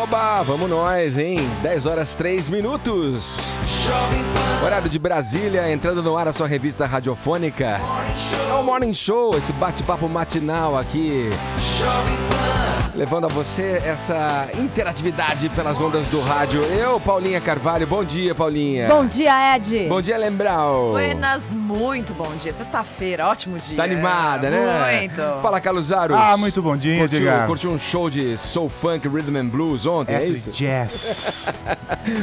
Oba, vamos nós, hein? 10 horas 3 minutos. Horário de Brasília, entrando no ar a sua revista radiofônica. É o Morning Show, esse bate-papo matinal aqui. Levando a você essa interatividade pelas ondas do rádio. Eu, Paulinha Carvalho. Bom dia, Paulinha. Bom dia, Ed. Bom dia, Lembral. Buenas, muito bom dia. Sexta-feira, ótimo dia. Tá animada, né? Muito. Fala, Caluzaro. Muito bom dia, Edgar. Curtiu um show de soul, funk, rhythm and blues ontem, é isso? Jazz.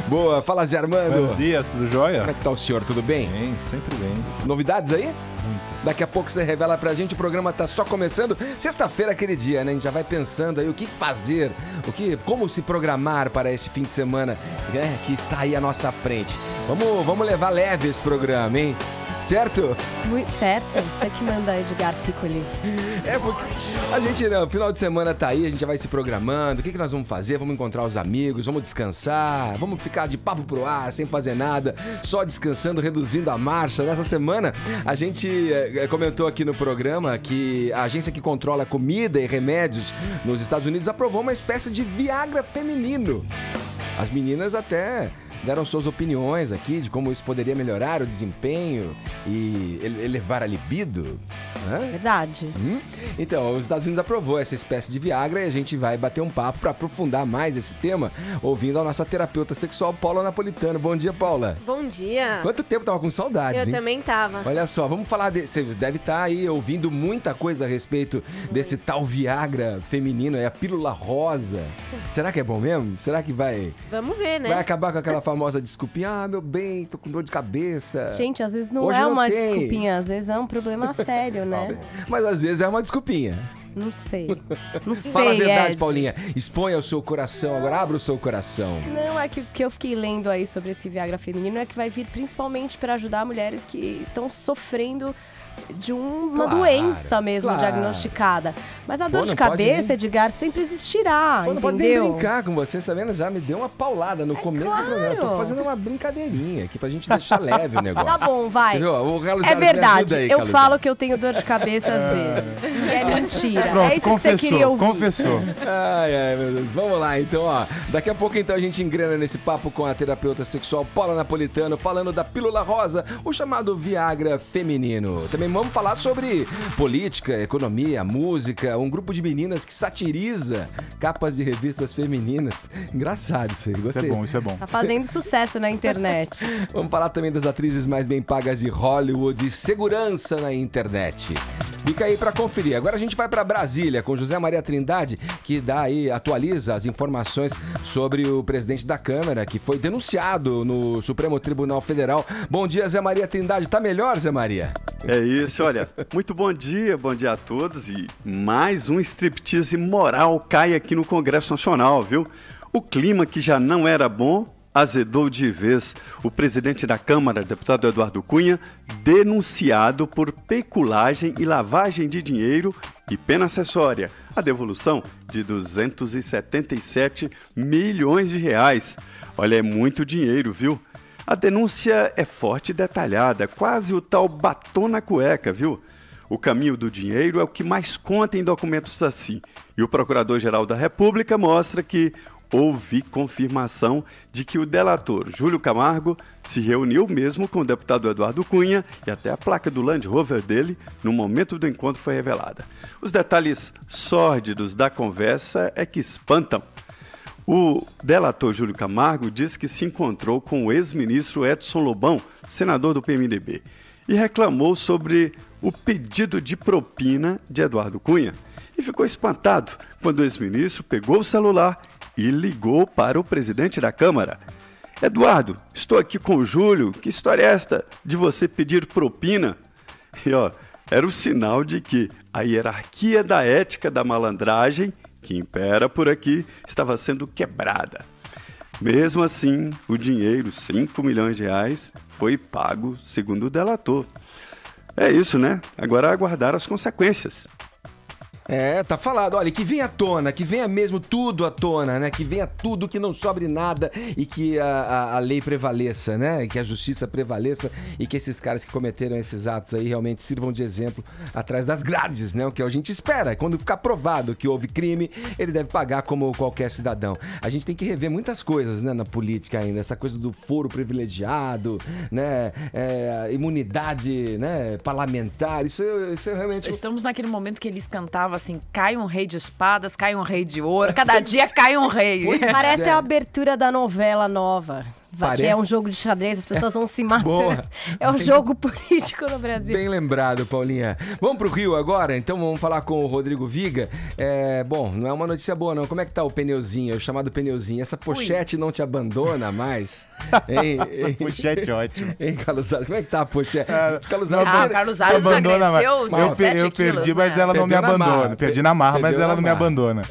Boa. Fala, Zé Armando. Buenos dias, tudo jóia? Como é que tá o senhor? Tudo bem? Bem, sempre bem. Novidades aí? Muitas. Daqui a pouco você revela pra gente, o programa tá só começando. Sexta-feira é aquele dia, né? A gente já vai pensando aí o que fazer, como se programar para este fim de semana, né? Que está aí à nossa frente. Vamos levar leve esse programa, hein? Certo? Muito certo, você que manda, Edgar Piccoli. É porque a gente, no final de semana tá aí, a gente já vai se programando. O que nós vamos fazer? Vamos encontrar os amigos, vamos descansar, vamos ficar de papo pro ar, sem fazer nada, só descansando, reduzindo a marcha. Nessa semana, a gente comentou aqui no programa que a agência que controla comida e remédios nos Estados Unidos aprovou uma espécie de Viagra feminino. As meninas até deram suas opiniões aqui de como isso poderia melhorar o desempenho e elevar a libido. Verdade. Então, os Estados Unidos aprovou essa espécie de Viagra e a gente vai bater um papo para aprofundar mais esse tema, ouvindo a nossa terapeuta sexual, Paula Napolitano. Bom dia, Paula. Bom dia. Quanto tempo? Tava com saudades, Eu hein? também tava. Olha só, vamos falar você deve estar aí ouvindo muita coisa a respeito desse tal Viagra feminino, é a pílula rosa. Será que é bom mesmo? Será que vai Vamos ver, né? vai acabar com aquela famosa desculpinha? Ah, meu bem, tô com dor de cabeça. Gente, às vezes não Hoje é não uma tem. desculpinha, às vezes é um problema sério, né? Mas às vezes é uma desculpinha. Não sei. Não sei, Fala a verdade, Ed. Paulinha. Exponha o seu coração. Agora abra o seu coração. Não, é que o que eu fiquei lendo aí sobre esse Viagra feminino é que vai vir principalmente para ajudar mulheres que estão sofrendo de uma Claro, doença mesmo claro. diagnosticada. Mas a dor Pô, de não pode cabeça, nem- Edgar, sempre existirá, Eu não pode nem entendeu? brincar com você, tá vendo? Já me deu uma paulada no começo claro. do programa. Eu tô fazendo uma brincadeirinha aqui pra gente deixar leve o negócio. Tá bom, vai. Entendeu? O Carlos É Alves, me verdade, ajuda aí, eu Carlos falo Alves. que eu tenho dor de cabeça às vezes. E é mentira. Pronto, é isso que você queria ouvir. confessou. Ai, meu Deus. Vamos lá, então, ó. Daqui a pouco, então, a gente engrena nesse papo com a terapeuta sexual Paula Napolitano, falando da pílula rosa, o chamado Viagra feminino. Também vamos falar sobre política, economia, música, um grupo de meninas que satiriza capas de revistas femininas. Engraçado isso aí, Isso gostei. é bom, isso é bom. Tá fazendo sucesso na internet. Vamos falar também das atrizes mais bem pagas de Hollywood e segurança na internet. Fica aí pra conferir. Agora a gente vai pra Brasília com José Maria Trindade, que atualiza as informações sobre o presidente da Câmara, que foi denunciado no Supremo Tribunal Federal. Bom dia, Zé Maria Trindade. Tá melhor, Zé Maria? É isso, olha, muito bom dia a todos e mais um striptease moral cai aqui no Congresso Nacional, viu? O clima que já não era bom azedou de vez. O presidente da Câmara, deputado Eduardo Cunha, denunciado por peculagem e lavagem de dinheiro e pena acessória, a devolução de 277 milhões de reais. Olha, é muito dinheiro, viu? A denúncia é forte e detalhada, quase o tal batom na cueca, viu? O caminho do dinheiro é o que mais conta em documentos assim. E o Procurador-Geral da República mostra que houve confirmação de que o delator Júlio Camargo se reuniu mesmo com o deputado Eduardo Cunha e até a placa do Land Rover dele no momento do encontro foi revelada. Os detalhes sórdidos da conversa é que espantam. O delator Júlio Camargo diz que se encontrou com o ex-ministro Edson Lobão, senador do PMDB, e reclamou sobre o pedido de propina de Eduardo Cunha. E ficou espantado quando o ex-ministro pegou o celular e ligou para o presidente da Câmara. Eduardo, estou aqui com o Júlio, que história é esta de você pedir propina? E era o sinal de que a hierarquia da ética da malandragem, que impera por aqui, estava sendo quebrada. Mesmo assim, o dinheiro, 5 milhões de reais, foi pago segundo o delator. É isso, né? Agora aguardar as consequências. Tá falado. Olha, que venha à tona, que venha mesmo tudo à tona, né? Que venha tudo, que não sobre nada e que a lei prevaleça, né? Que a justiça prevaleça e que esses caras que cometeram esses atos aí realmente sirvam de exemplo atrás das grades, né? O que a gente espera. Quando ficar provado que houve crime, ele deve pagar como qualquer cidadão. A gente tem que rever muitas coisas, né, na política ainda. Essa coisa do foro privilegiado, né? Imunidade, né, parlamentar. Isso realmente... Estamos naquele momento que eles cantavam assim, cai um rei de espadas, cai um rei de ouro, cada dia cai um rei. Parece a abertura da novela nova. Que é um jogo de xadrez, as pessoas vão se matar. Boa. É um jogo político no Brasil. Bem lembrado, Paulinha. Vamos pro Rio agora? Então vamos falar com o Rodrigo Viga. Bom, não é uma notícia boa não. Como é que tá o pneuzinho, o chamado pneuzinho? Essa pochete não te abandona mais? Essa pochete é ótima. Hein, Carlos Aros? Como é que tá a pochete? Carlos Aros emagreceu 17 eu perdi, quilos, mas ela não me abandona. Perdi na marra, mas ela não me abandona.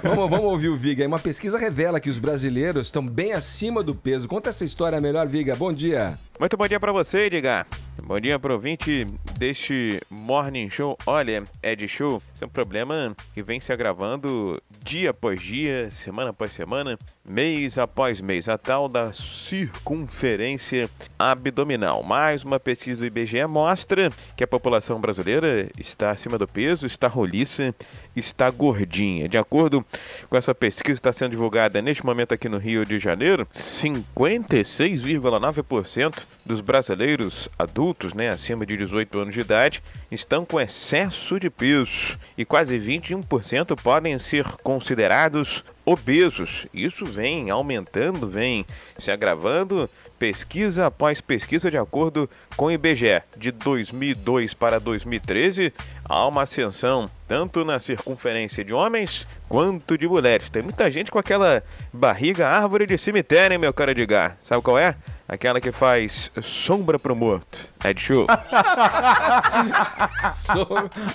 Vamos ouvir o Viga. Uma pesquisa revela que os brasileiros estão bem acima do peso. Conta essa história melhor, Viga. Bom dia. Muito bom dia para você, Edgar. Bom dia para o ouvinte deste Morning Show. Olha, Ed Show, esse é um problema que vem se agravando dia após dia, semana após semana, mês após mês. A tal da circunferência abdominal. Mais uma pesquisa do IBGE mostra que a população brasileira está acima do peso, está roliça, está gordinha. De acordo com essa pesquisa que está sendo divulgada neste momento aqui no Rio de Janeiro, 56,9% dos brasileiros adultos, né, acima de 18 anos de idade, estão com excesso de peso e quase 21% podem ser considerados obesos. Isso vem aumentando, vem se agravando, pesquisa após pesquisa, de acordo com o IBGE. De 2002 para 2013, há uma ascensão tanto na circunferência de homens quanto de mulheres. Tem muita gente com aquela barriga árvore de cemitério, hein, meu caro Edgar? Sabe qual é? Aquela que faz sombra pro morto. Ed Show.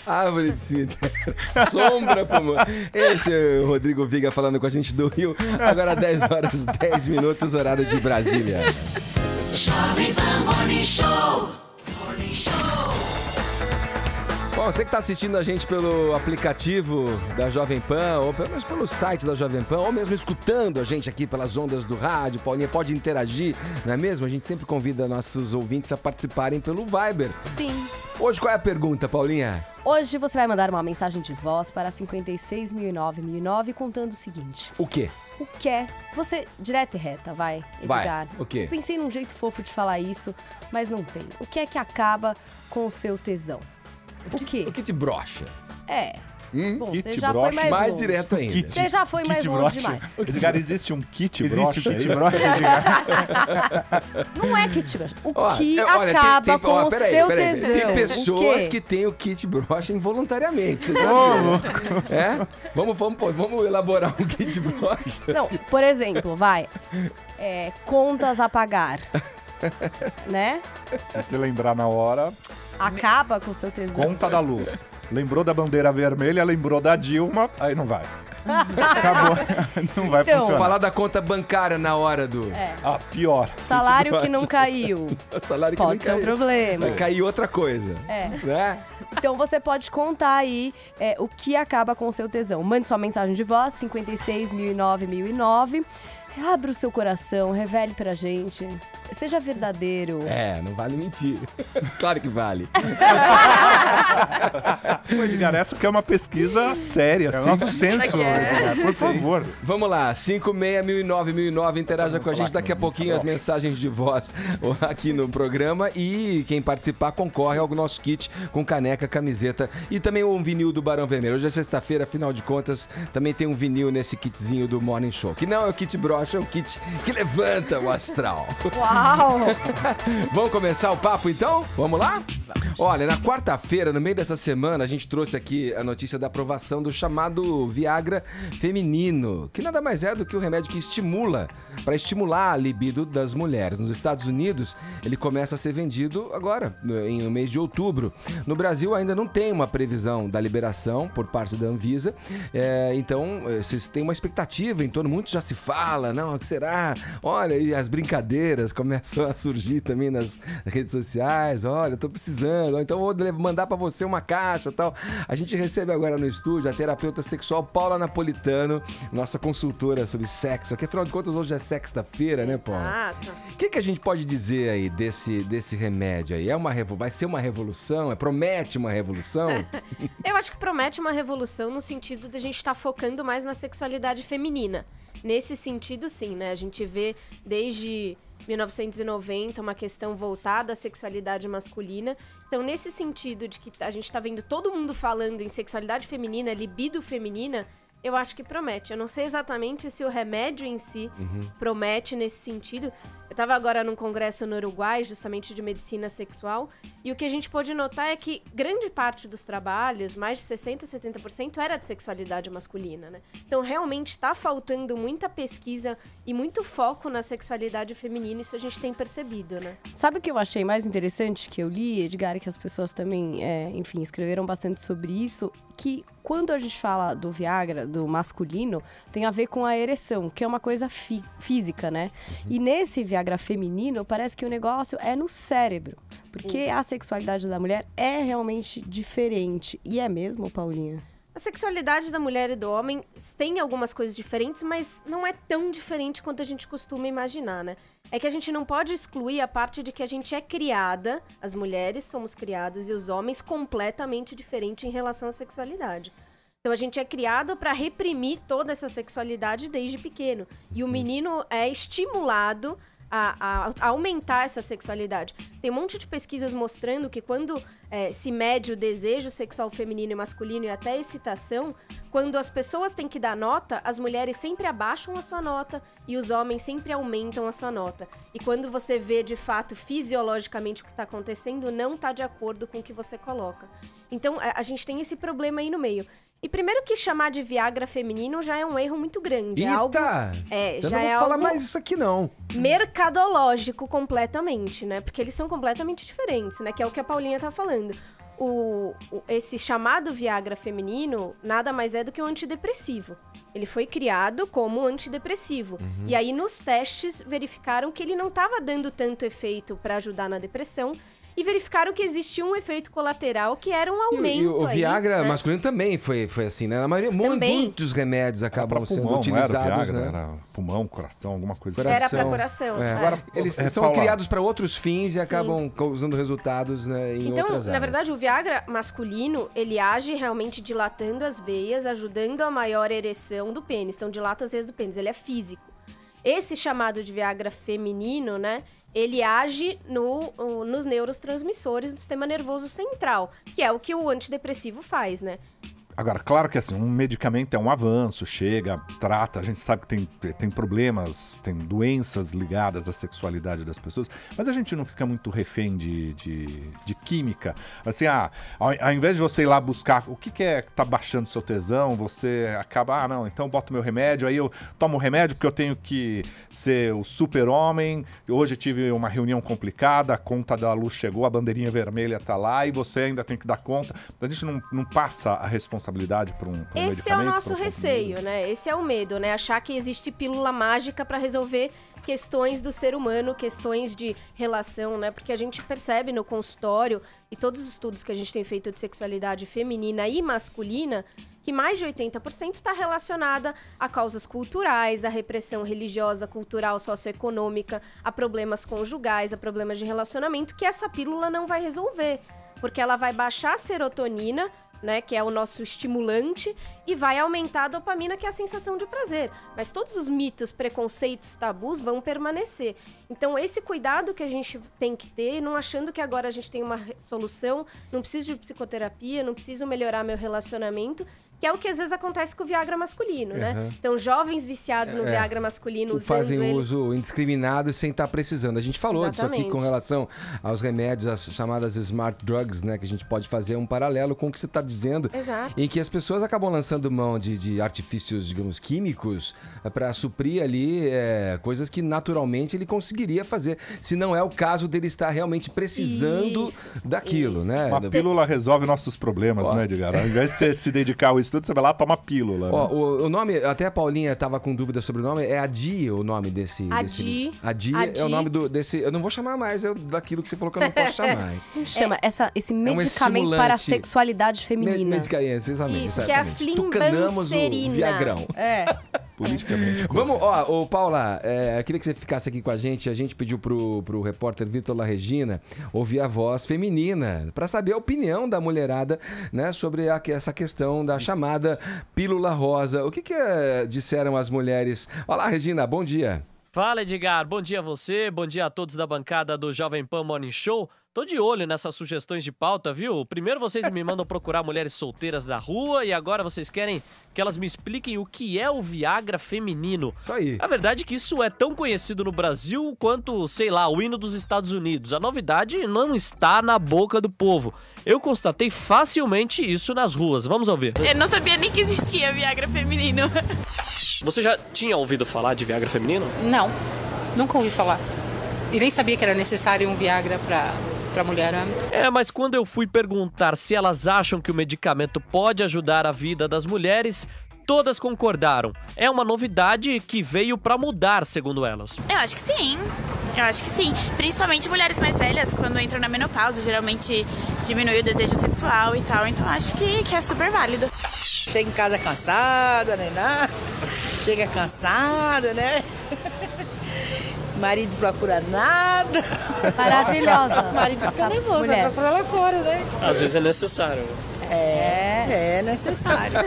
Árvore de cemitério. Sombra pro morto. Esse é o Rodrigo Viga falando com a gente do Rio. Agora 10 horas 10 minutos, horário de Brasília. Jovem Pan Morning Show. Morning Show. Bom, você que está assistindo a gente pelo aplicativo da Jovem Pan, ou pelo menos pelo site da Jovem Pan, ou mesmo escutando a gente aqui pelas ondas do rádio, Paulinha, pode interagir, não é mesmo? A gente sempre convida nossos ouvintes a participarem pelo Viber. Sim. Hoje qual é a pergunta, Paulinha? Hoje você vai mandar uma mensagem de voz para 56.009.009 contando o seguinte. O quê? O que é? Você, direta e reta, vai, Edgar. Vai, o quê? Pensei num jeito fofo de falar isso, mas não tem. O que é que acaba com o seu tesão? O quê? O que te brocha? Bom, Kit você já foi mais longe. direto ainda. Você já foi mais longe demais. Edgar, existe um kit Existe brocha? um kit brocha, Edgar? Não é kit brocha. O Ó, que olha, acaba com o seu peraí. tesão? Tem pessoas O quê? que têm o kit brocha involuntariamente, você sabe? Vamos elaborar um kit brocha. Não, por exemplo, vai. Contas a pagar. Né? Se você lembrar na hora, Acaba com o seu tesão. conta da luz. Lembrou da bandeira vermelha, lembrou da Dilma, aí não vai. Acabou. Não vai Então, funcionar. Falar da conta bancária na hora do... Pior. Salário que não caiu. O salário que Pode não ser um caiu. problema. Vai cair outra coisa. Né? Então você pode contar aí o que acaba com o seu tesão. Mande sua mensagem de voz, 56.009.009. Abra o seu coração, revele pra gente. Seja verdadeiro. Não vale mentir. Claro que vale. Pô, Edgar, essa que é uma pesquisa séria. É o nosso censo, Edgar, por favor. Vamos lá, 56.009.009, interaja com a gente. Daqui a pouquinho as mensagens de voz aqui no programa. E quem participar concorre ao nosso kit com caneca, camiseta e também um vinil do Barão Vermelho. Hoje é sexta-feira, afinal de contas, também tem um vinil nesse kitzinho do Morning Show. Que não é o kit brocha, é o kit que levanta o astral. Uau! Vamos começar o papo então? Vamos lá? Olha, na quarta-feira, no meio dessa semana, a gente trouxe aqui a notícia da aprovação do chamado Viagra feminino, que nada mais é do que o remédio que estimula, para estimular a libido das mulheres. Nos Estados Unidos, ele começa a ser vendido agora, no mês de outubro. No Brasil, ainda não tem uma previsão da liberação por parte da Anvisa, então vocês têm uma expectativa em torno, muito já se fala, não, o que será? Olha, e as brincadeiras começam a surgir também nas redes sociais, olha, eu tô precisando mandando, ou então vou mandar pra você uma caixa e tal. A gente recebe agora no estúdio a terapeuta sexual Paula Napolitano, nossa consultora sobre sexo. Aqui, afinal de contas, hoje é sexta-feira, né, Paula? Exato. O que a gente pode dizer aí desse remédio aí? Vai ser uma revolução? Promete uma revolução? Eu acho que promete uma revolução no sentido de a gente estar focando mais na sexualidade feminina. Nesse sentido, sim, né? A gente vê desde 1990 uma questão voltada à sexualidade masculina. Então, nesse sentido de que a gente está vendo todo mundo falando em sexualidade feminina, libido feminina, eu acho que promete. Eu não sei exatamente se o remédio em si promete nesse sentido. Eu estava agora num congresso no Uruguai, justamente de medicina sexual, e o que a gente pôde notar é que grande parte dos trabalhos, mais de 60%, 70%, era de sexualidade masculina, né? Então, realmente está faltando muita pesquisa e muito foco na sexualidade feminina, isso a gente tem percebido, né? Sabe o que eu achei mais interessante que eu li, Edgar, e que as pessoas também, enfim, escreveram bastante sobre isso, que quando a gente fala do Viagra, do masculino, tem a ver com a ereção, que é uma coisa física, né? E nesse Viagra feminino, parece que o negócio é no cérebro. Porque a sexualidade da mulher é realmente diferente. E é mesmo, Paulinha? A sexualidade da mulher e do homem tem algumas coisas diferentes, mas não é tão diferente quanto a gente costuma imaginar, né? É que a gente não pode excluir a parte de que a gente é criada, as mulheres somos criadas e os homens completamente diferentes em relação à sexualidade. Então a gente é criado para reprimir toda essa sexualidade desde pequeno. E o menino é estimulado a aumentar essa sexualidade. Tem um monte de pesquisas mostrando que quando se mede o desejo sexual feminino e masculino e até a excitação, quando as pessoas têm que dar nota, as mulheres sempre abaixam a sua nota e os homens sempre aumentam a sua nota. E quando você vê, de fato, fisiologicamente o que está acontecendo, não está de acordo com o que você coloca. Então, a gente tem esse problema aí no meio. E primeiro que chamar de Viagra feminino já é um erro muito grande. Eita! É algo, eu já não vou é falar algo mais isso aqui, não. mercadológico completamente, né? Porque eles são completamente diferentes, né? Que é o que a Paulinha tá falando. Esse chamado Viagra feminino nada mais é do que um antidepressivo. Ele foi criado como antidepressivo. E aí, nos testes, verificaram que ele não estava dando tanto efeito para ajudar na depressão. E verificaram que existia um efeito colateral que era um aumento. E o Viagra né? masculino também foi assim, né? Na maioria, muitos remédios acabam sendo pulmão, utilizados, Viagra, né? Era pulmão, coração, alguma coisa Era para coração. É. Agora, Eles são Paula, criados para outros fins e Sim. acabam causando resultados, né, em Então, outras na áreas. verdade, o Viagra masculino, ele age realmente dilatando as veias, ajudando a maior ereção do pênis. Então, dilata as veias do pênis, ele é físico. Esse chamado de Viagra feminino, né, ele age nos neurotransmissores do sistema nervoso central, que é o que o antidepressivo faz, né? Agora, claro que assim, um medicamento é um avanço, chega, trata, a gente sabe que tem problemas, tem doenças ligadas à sexualidade das pessoas, mas a gente não fica muito refém de química. Assim, ao invés de você ir lá buscar o que é que tá baixando seu tesão, você acaba, não, então eu boto meu remédio, aí eu tomo o remédio porque eu tenho que ser o super-homem, hoje eu tive uma reunião complicada, a conta da luz chegou, a bandeirinha vermelha tá lá e você ainda tem que dar conta. A gente não passa a responsabilidade para um medicamento. Esse é o nosso receio, né? Esse é o medo, né? Achar que existe pílula mágica para resolver questões do ser humano, questões de relação, né? Porque a gente percebe no consultório e todos os estudos que a gente tem feito de sexualidade feminina e masculina que mais de 80% está relacionada a causas culturais, a repressão religiosa, cultural, socioeconômica, a problemas conjugais, a problemas de relacionamento, que essa pílula não vai resolver, porque ela vai baixar a serotonina, né, que é o nosso estimulante, e vai aumentar a dopamina, que é a sensação de prazer. Mas todos os mitos, preconceitos, tabus vão permanecer. Então, esse cuidado que a gente tem que ter, não achando que agora a gente tem uma solução, não preciso de psicoterapia, não preciso melhorar meu relacionamento, que é o que às vezes acontece com o Viagra masculino, né? Então, jovens viciados no Viagra masculino usando fazem ele... uso indiscriminado sem estar precisando. A gente falou disso aqui com relação aos remédios, as chamadas smart drugs, né? Que a gente pode fazer um paralelo com o que você está dizendo. Exato. Em que as pessoas acabam lançando mão de artifícios, digamos, químicos para suprir ali coisas que naturalmente ele conseguiria fazer. Se não é o caso dele estar realmente precisando daquilo, né? Uma pílula resolve nossos problemas, né, Edgar? Ao invés de você se dedicar ao estudo tudo, você vai lá, toma pílula. Ó, né? o nome, até a Paulinha tava com dúvida sobre o nome, é Adi o nome desse... Adi. Adi é o nome desse... Eu não vou chamar mais daquilo que você falou que eu não posso chamar. Chama esse um medicamento para a estimulante. sexualidade feminina. Exatamente. Isso, que é a Tucanamos o flimbanserina. Viagrão. Politicamente. Vamos, ó, Paula, eu queria que você ficasse aqui com a gente pediu pro repórter Vitor La Regina ouvir a voz feminina, pra saber a opinião da mulherada, né, sobre essa questão da chamada pílula rosa. O que disseram as mulheres? Olá, Regina, bom dia. Fala, Edgar. Bom dia a você, bom dia a todos da bancada do Jovem Pan Morning Show. Tô de olho nessas sugestões de pauta, viu? Primeiro vocês me mandam procurar mulheres solteiras na rua e agora vocês querem que elas me expliquem o que é o Viagra feminino. Isso aí. A verdade é que isso é tão conhecido no Brasil quanto, sei lá, o hino dos Estados Unidos. A novidade não está na boca do povo. Eu constatei facilmente isso nas ruas. Vamos ouvir. Eu não sabia nem que existia Viagra feminino. Você já tinha ouvido falar de Viagra feminino? Não, nunca ouvi falar. E nem sabia que era necessário um Viagra pra mulher. Mas quando eu fui perguntar se elas acham que o medicamento pode ajudar a vida das mulheres, todas concordaram. É uma novidade que veio pra mudar, segundo elas. Eu acho que sim. Principalmente mulheres mais velhas, quando entram na menopausa, geralmente diminui o desejo sexual e tal. Então acho que é super válido. Chega em casa cansada, né? Chega cansada, né? Marido procura nada. Maravilhosa. Marido fica nervoso, vai procurar lá fora, né? Às vezes é necessário. É necessário.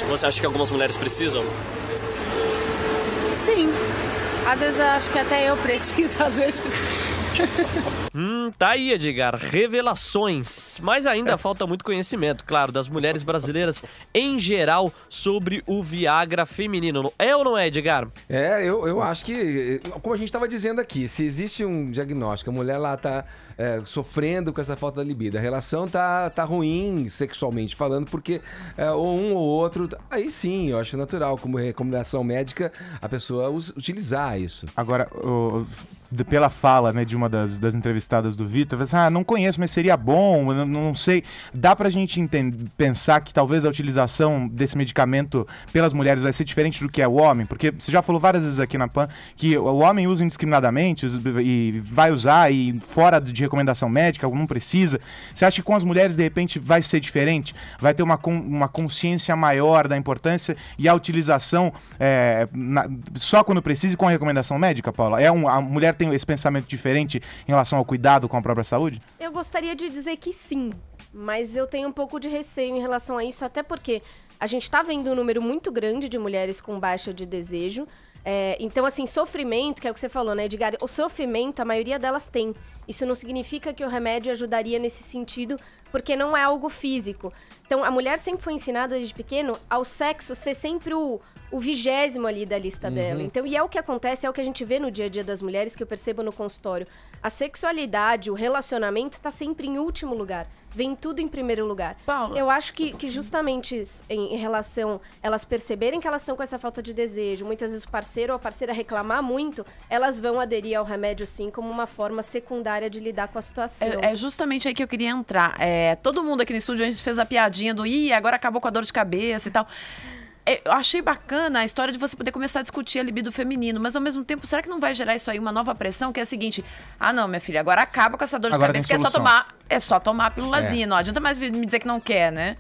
Você acha que algumas mulheres precisam? Sim. Às vezes eu acho que até eu preciso, às vezes. Tá aí, Edgar, revelações. Mas ainda falta muito conhecimento, claro, das mulheres brasileiras em geral sobre o Viagra feminino. É ou não é, Edgar? Eu acho que, como a gente estava dizendo aqui, se existe um diagnóstico, a mulher lá tá sofrendo com essa falta da libido, a relação tá ruim sexualmente falando, porque ou um ou outro, aí sim, eu acho natural, como recomendação médica, a pessoa utilizar isso. Agora, pela fala, né, de uma das entrevistadas do Vitor, não conheço, mas seria bom, não sei. Dá pra gente pensar que talvez a utilização desse medicamento pelas mulheres vai ser diferente do que é o homem? Porque você já falou várias vezes aqui na PAN que o homem usa indiscriminadamente e vai usar e fora de recomendação médica, não precisa. Você acha que com as mulheres, de repente, vai ser diferente? Vai ter uma consciência maior da importância e a utilização só quando precisa e com a recomendação médica, Paula? A mulher tem esse pensamento diferente em relação ao cuidado com a própria saúde? Eu gostaria de dizer que sim, mas eu tenho um pouco de receio em relação a isso, até porque a gente tá vendo um número muito grande de mulheres com baixa de desejo. Então, assim, sofrimento, que é o que você falou, né, Edgar? O sofrimento, a maioria delas tem. Isso não significa que o remédio ajudaria nesse sentido, porque não é algo físico. Então, a mulher sempre foi ensinada desde pequeno ao sexo ser sempre o 20º ali da lista dela. Então, e é o que acontece, é o que a gente vê no dia a dia das mulheres, que eu percebo no consultório. A sexualidade, o relacionamento tá sempre em último lugar. Vem tudo em primeiro lugar. Paula. Eu acho que justamente em relação elas perceberem que elas estão com essa falta de desejo, muitas vezes o parceiro ou a parceira reclamar muito, elas vão aderir ao remédio sim como uma forma secundária de lidar com a situação. É justamente aí que eu queria entrar. Todo mundo aqui no estúdio, a gente fez a piadinha do agora acabou com a dor de cabeça e tal. Eu achei bacana a história de você poder começar a discutir a libido feminino, mas ao mesmo tempo, será que não vai gerar isso aí uma nova pressão, que é a seguinte: não, minha filha, agora acaba com essa dor de cabeça, que é só tomar a pílulazinha, não adianta mais me dizer que não quer, né?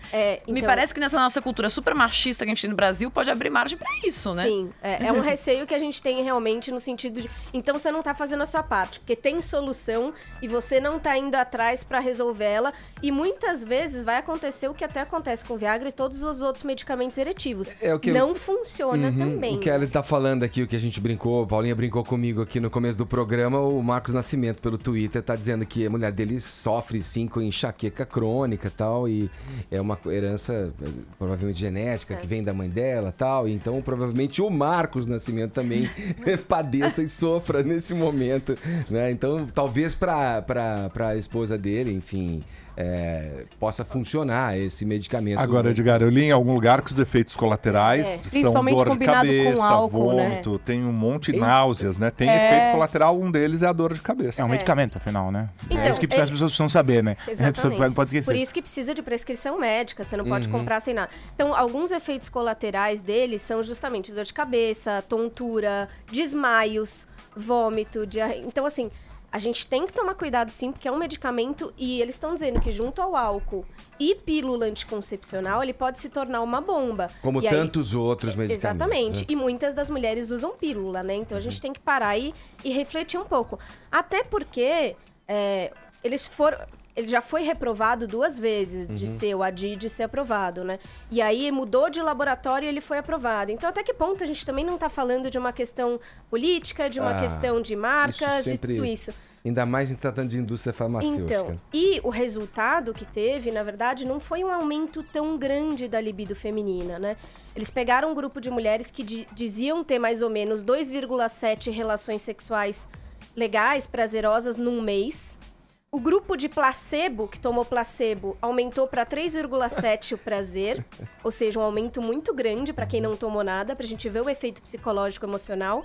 Me parece que nessa nossa cultura super machista que a gente tem no Brasil, pode abrir margem pra isso, né? Sim, é um receio que a gente tem realmente no sentido de, então você não tá fazendo a sua parte, porque tem solução e você não tá indo atrás pra resolvê-la, e muitas vezes vai acontecer o que até acontece com o Viagra e todos os outros medicamentos eretivos. Não funciona também. O que ele tá falando aqui, o que a gente brincou, Paulinha brincou comigo aqui no começo do programa, o Marcos Nascimento pelo Twitter tá dizendo que a mulher dele sofre sim com enxaqueca crônica e tal, e é uma herança provavelmente genética que vem da mãe dela e tal, e então provavelmente o Marcos Nascimento também padeça e sofra nesse momento, né? Então talvez pra esposa dele, enfim, possa funcionar esse medicamento. Agora, Edgar, eu li em algum lugar que os efeitos colaterais são Principalmente dor de combinado cabeça, com álcool, vômito, tem um monte de náuseas, né? Tem efeito colateral, um deles é a dor de cabeça. É um medicamento, afinal, né? Então, é isso que as pessoas precisam saber, né? Exatamente. Pode esquecer. Por isso que precisa de prescrição médica, você não pode comprar sem nada. Então, alguns efeitos colaterais dele são justamente dor de cabeça, tontura, desmaios, vômito, diarreia. Então, assim, a gente tem que tomar cuidado sim, porque é um medicamento e eles estão dizendo que junto ao álcool e pílula anticoncepcional, ele pode se tornar uma bomba. Como e tantos outros medicamentos. Exatamente. Né? E muitas das mulheres usam pílula, né? Então a gente tem que parar e refletir um pouco. Até porque ele já foi reprovado 2 vezes de ser o ADI, de ser aprovado, né? E aí mudou de laboratório e ele foi aprovado. Então até que ponto a gente também não está falando de uma questão política, de uma questão de marcas e tudo isso? Ainda mais em tratando de indústria farmacêutica. Então, e o resultado que teve, na verdade, não foi um aumento tão grande da libido feminina, né? Eles pegaram um grupo de mulheres que diziam ter mais ou menos 2,7 relações sexuais legais, prazerosas, num mês. O grupo de placebo, que tomou placebo, aumentou para 3,7 o prazer, ou seja, um aumento muito grande para quem não tomou nada, para a gente ver o efeito psicológico emocional.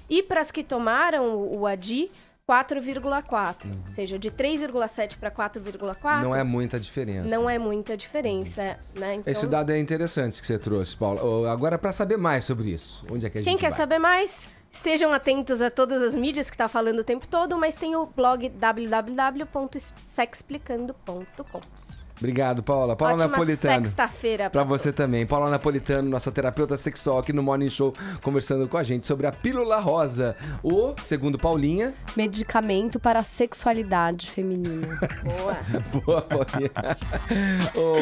E para as que tomaram o ADI, 4,4, ou seja, de 3,7 para 4,4. Não é muita diferença. Não é muita diferença, né? Então, esse dado é interessante que você trouxe, Paula. Agora, para saber mais sobre isso, onde é que a gente vai? Quem quer saber mais, estejam atentos a todas as mídias que está falando o tempo todo, mas tem o blog www.sexplicando.com. Obrigado, Paula. Paula Ótima Napolitano. sexta-feira Pra você também. Paula Napolitano, nossa terapeuta sexual aqui no Morning Show, conversando com a gente sobre a pílula rosa. O, segundo Paulinha... Medicamento para a sexualidade feminina. Boa. Boa, Paulinha.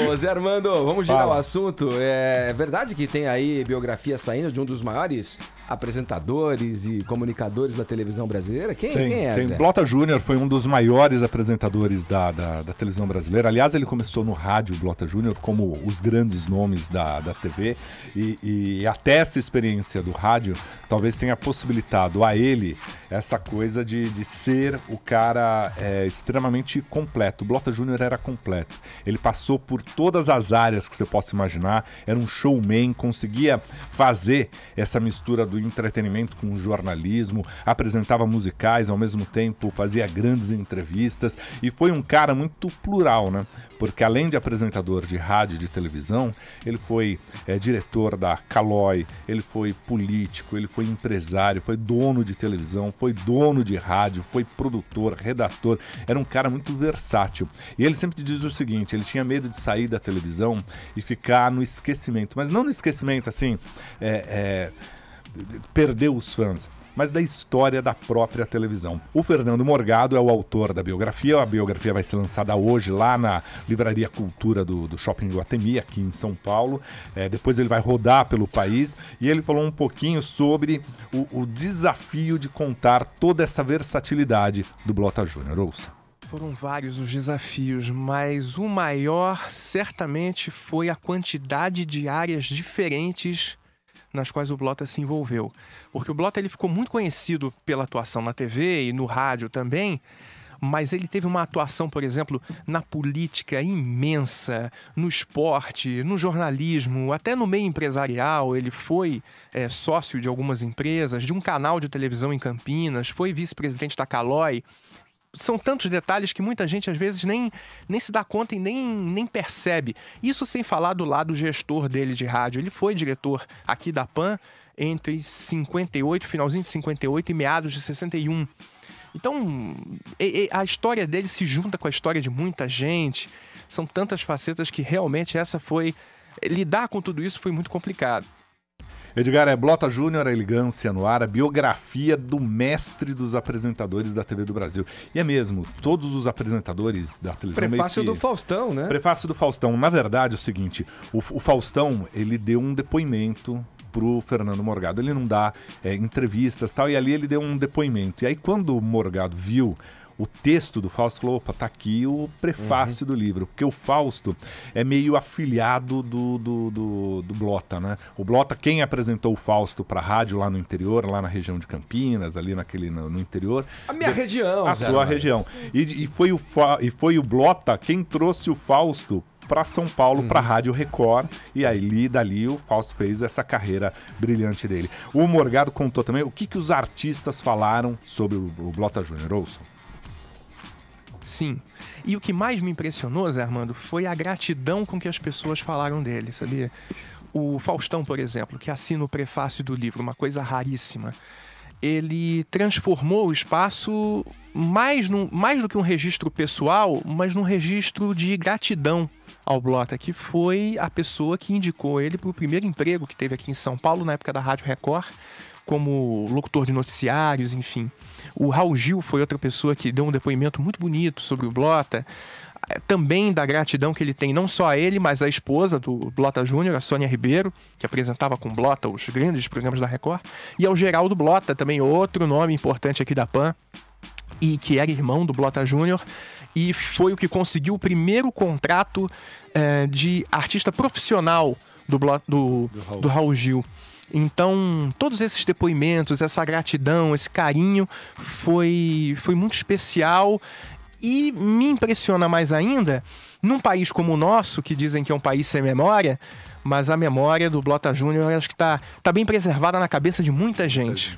Ô, Zé Armando, vamos girar o assunto. É verdade que tem aí biografia saindo de um dos maiores apresentadores e comunicadores da televisão brasileira? Quem é, Tem. Zé? Blota Júnior foi um dos maiores apresentadores da televisão brasileira. Aliás, ele começou no rádio, Blota Júnior, como os grandes nomes da TV. E até essa experiência do rádio talvez tenha possibilitado a ele essa coisa de ser o cara extremamente completo. O Blota Júnior era completo. Ele passou por todas as áreas que você possa imaginar. Era um showman, conseguia fazer essa mistura do entretenimento com o jornalismo, apresentava musicais ao mesmo tempo, fazia grandes entrevistas e foi um cara muito plural, né? Porque além de apresentador de rádio e de televisão, ele foi diretor da Caloi, ele foi político, ele foi empresário, foi dono de televisão, foi dono de rádio, foi produtor, redator. Era um cara muito versátil. E ele sempre diz o seguinte, ele tinha medo de sair da televisão e ficar no esquecimento. Mas não no esquecimento, assim, perder os fãs, mas da história da própria televisão. O Fernando Morgado é o autor da biografia. A biografia vai ser lançada hoje lá na Livraria Cultura do Shopping Iguatemi, aqui em São Paulo. Depois ele vai rodar pelo país e ele falou um pouquinho sobre o desafio de contar toda essa versatilidade do Blota Júnior. Ouça. Foram vários os desafios, mas o maior certamente foi a quantidade de áreas diferentes nas quais o Blota se envolveu. Porque o Blota ele ficou muito conhecido pela atuação na TV e no rádio também, mas ele teve uma atuação, por exemplo, na política imensa, no esporte, no jornalismo, até no meio empresarial. Ele foi sócio de algumas empresas, de um canal de televisão em Campinas, foi vice-presidente da Caloi. São tantos detalhes que muita gente às vezes nem se dá conta e nem percebe. Isso sem falar do lado gestor dele de rádio. Ele foi diretor aqui da PAN entre 58, finalzinho de 58 e meados de 61. Então, a história dele se junta com a história de muita gente. São tantas facetas que realmente lidar com tudo isso foi muito complicado. Edgar, Blota Júnior, a elegância no ar, a biografia do mestre dos apresentadores da TV do Brasil. E é mesmo, todos os apresentadores da televisão... Prefácio do Faustão, né? Prefácio do Faustão. Na verdade, é o seguinte, o Faustão, ele deu um depoimento pro Fernando Morgado. Ele não dá entrevistas e tal, e ali ele deu um depoimento. E aí, quando o Morgado viu o texto do Fausto, falou, opa, tá aqui o prefácio do livro. Porque o Fausto é meio afilhado do Blota, né? O Blota, quem apresentou o Fausto pra rádio lá no interior, lá na região de Campinas, ali no interior. A minha região. A sua região. E foi o Blota quem trouxe o Fausto para São Paulo, para a Rádio Record, e aí dali o Fausto fez essa carreira brilhante dele. O Morgado contou também o que os artistas falaram sobre o Blota Júnior. Ouçam. Sim. E o que mais me impressionou, Zé Armando, foi a gratidão com que as pessoas falaram dele, sabia? O Faustão, por exemplo, que assina o prefácio do livro, uma coisa raríssima, ele transformou o espaço mais do que um registro pessoal, mas num registro de gratidão ao Blota, que foi a pessoa que indicou ele para o primeiro emprego que teve aqui em São Paulo, na época da Rádio Record, como locutor de noticiários, enfim. O Raul Gil foi outra pessoa que deu um depoimento muito bonito sobre o Blota, também da gratidão que ele tem não só a ele, mas a esposa do Blota Júnior, a Sônia Ribeiro, que apresentava com Blota os grandes programas da Record, e ao Geraldo Blota, também outro nome importante aqui da PAN, e que era irmão do Blota Júnior, e foi o que conseguiu o primeiro contrato de artista profissional do Raul Gil. Então, todos esses depoimentos, essa gratidão, esse carinho foi muito especial. E me impressiona mais ainda, num país como o nosso, que dizem que é um país sem memória, mas a memória do Blota Júnior acho que tá bem preservada na cabeça de muita gente.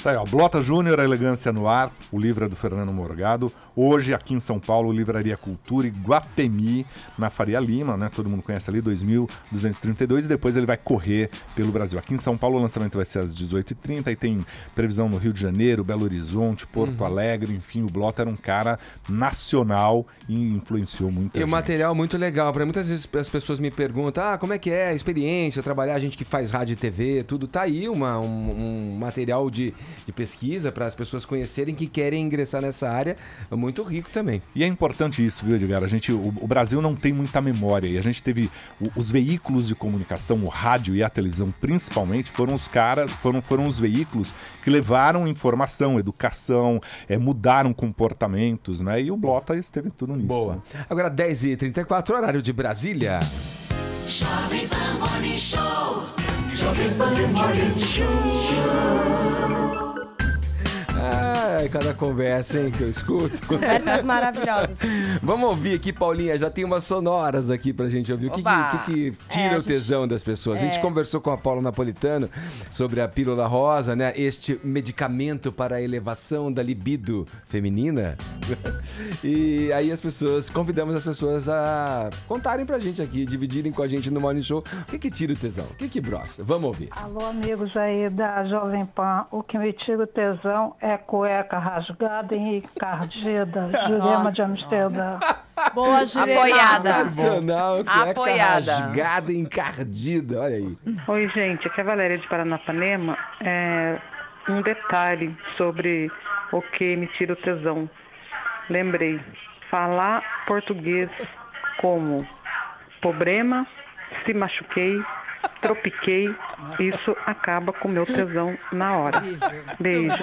Tá aí, ó, Blota Júnior, A Elegância no Ar, o livro é do Fernando Morgado. Hoje, aqui em São Paulo, Livraria Cultura, Iguatemi, na Faria Lima, né? Todo mundo conhece ali, 2232, e depois ele vai correr pelo Brasil. Aqui em São Paulo, o lançamento vai ser às 18h30, e tem previsão no Rio de Janeiro, Belo Horizonte, Porto Alegre, enfim, o Blota era um cara nacional e influenciou muita gente. E o material muito legal, para muitas vezes as pessoas me perguntam, como é que é a experiência, trabalhar, a gente que faz rádio e TV, tudo, tá aí um material de pesquisa para as pessoas conhecerem que querem ingressar nessa área, é muito rico também. E é importante isso, viu, Edgar? O Brasil não tem muita memória e a gente teve os veículos de comunicação, o rádio e a televisão principalmente, foram os veículos que levaram informação, educação, mudaram comportamentos, né? E o Blota esteve tudo nisso. Boa. Né? Agora 10h34, horário de Brasília. Jovem Pan Morning Show. Jovem Pan Morning Show. Cada conversa, hein, que eu escuto. Conversas maravilhosas. Vamos ouvir aqui, Paulinha, já tem umas sonoras aqui pra gente ouvir. O que tira o tesão das pessoas? A gente conversou com a Paula Napolitano sobre a pílula rosa, né? Este medicamento para a elevação da libido feminina. E aí convidamos as pessoas a contarem pra gente aqui, dividirem com a gente no Morning Show. O que tira o tesão? O que brocha? Vamos ouvir. Alô, amigos aí da Jovem Pan. O que me tira o tesão é cueca rasgada e encardida. Jurema de Amsterdã. Boa, Jurema. Apoiada. Sensacional, cueca rasgada e encardida. Olha aí. Oi, gente. Aqui é a Valéria de Paranapanema. Um detalhe sobre o que me tira o tesão. Lembrei. Falar português como problema, se machuquei, tropiquei, isso acaba com o meu tesão na hora. Beijo.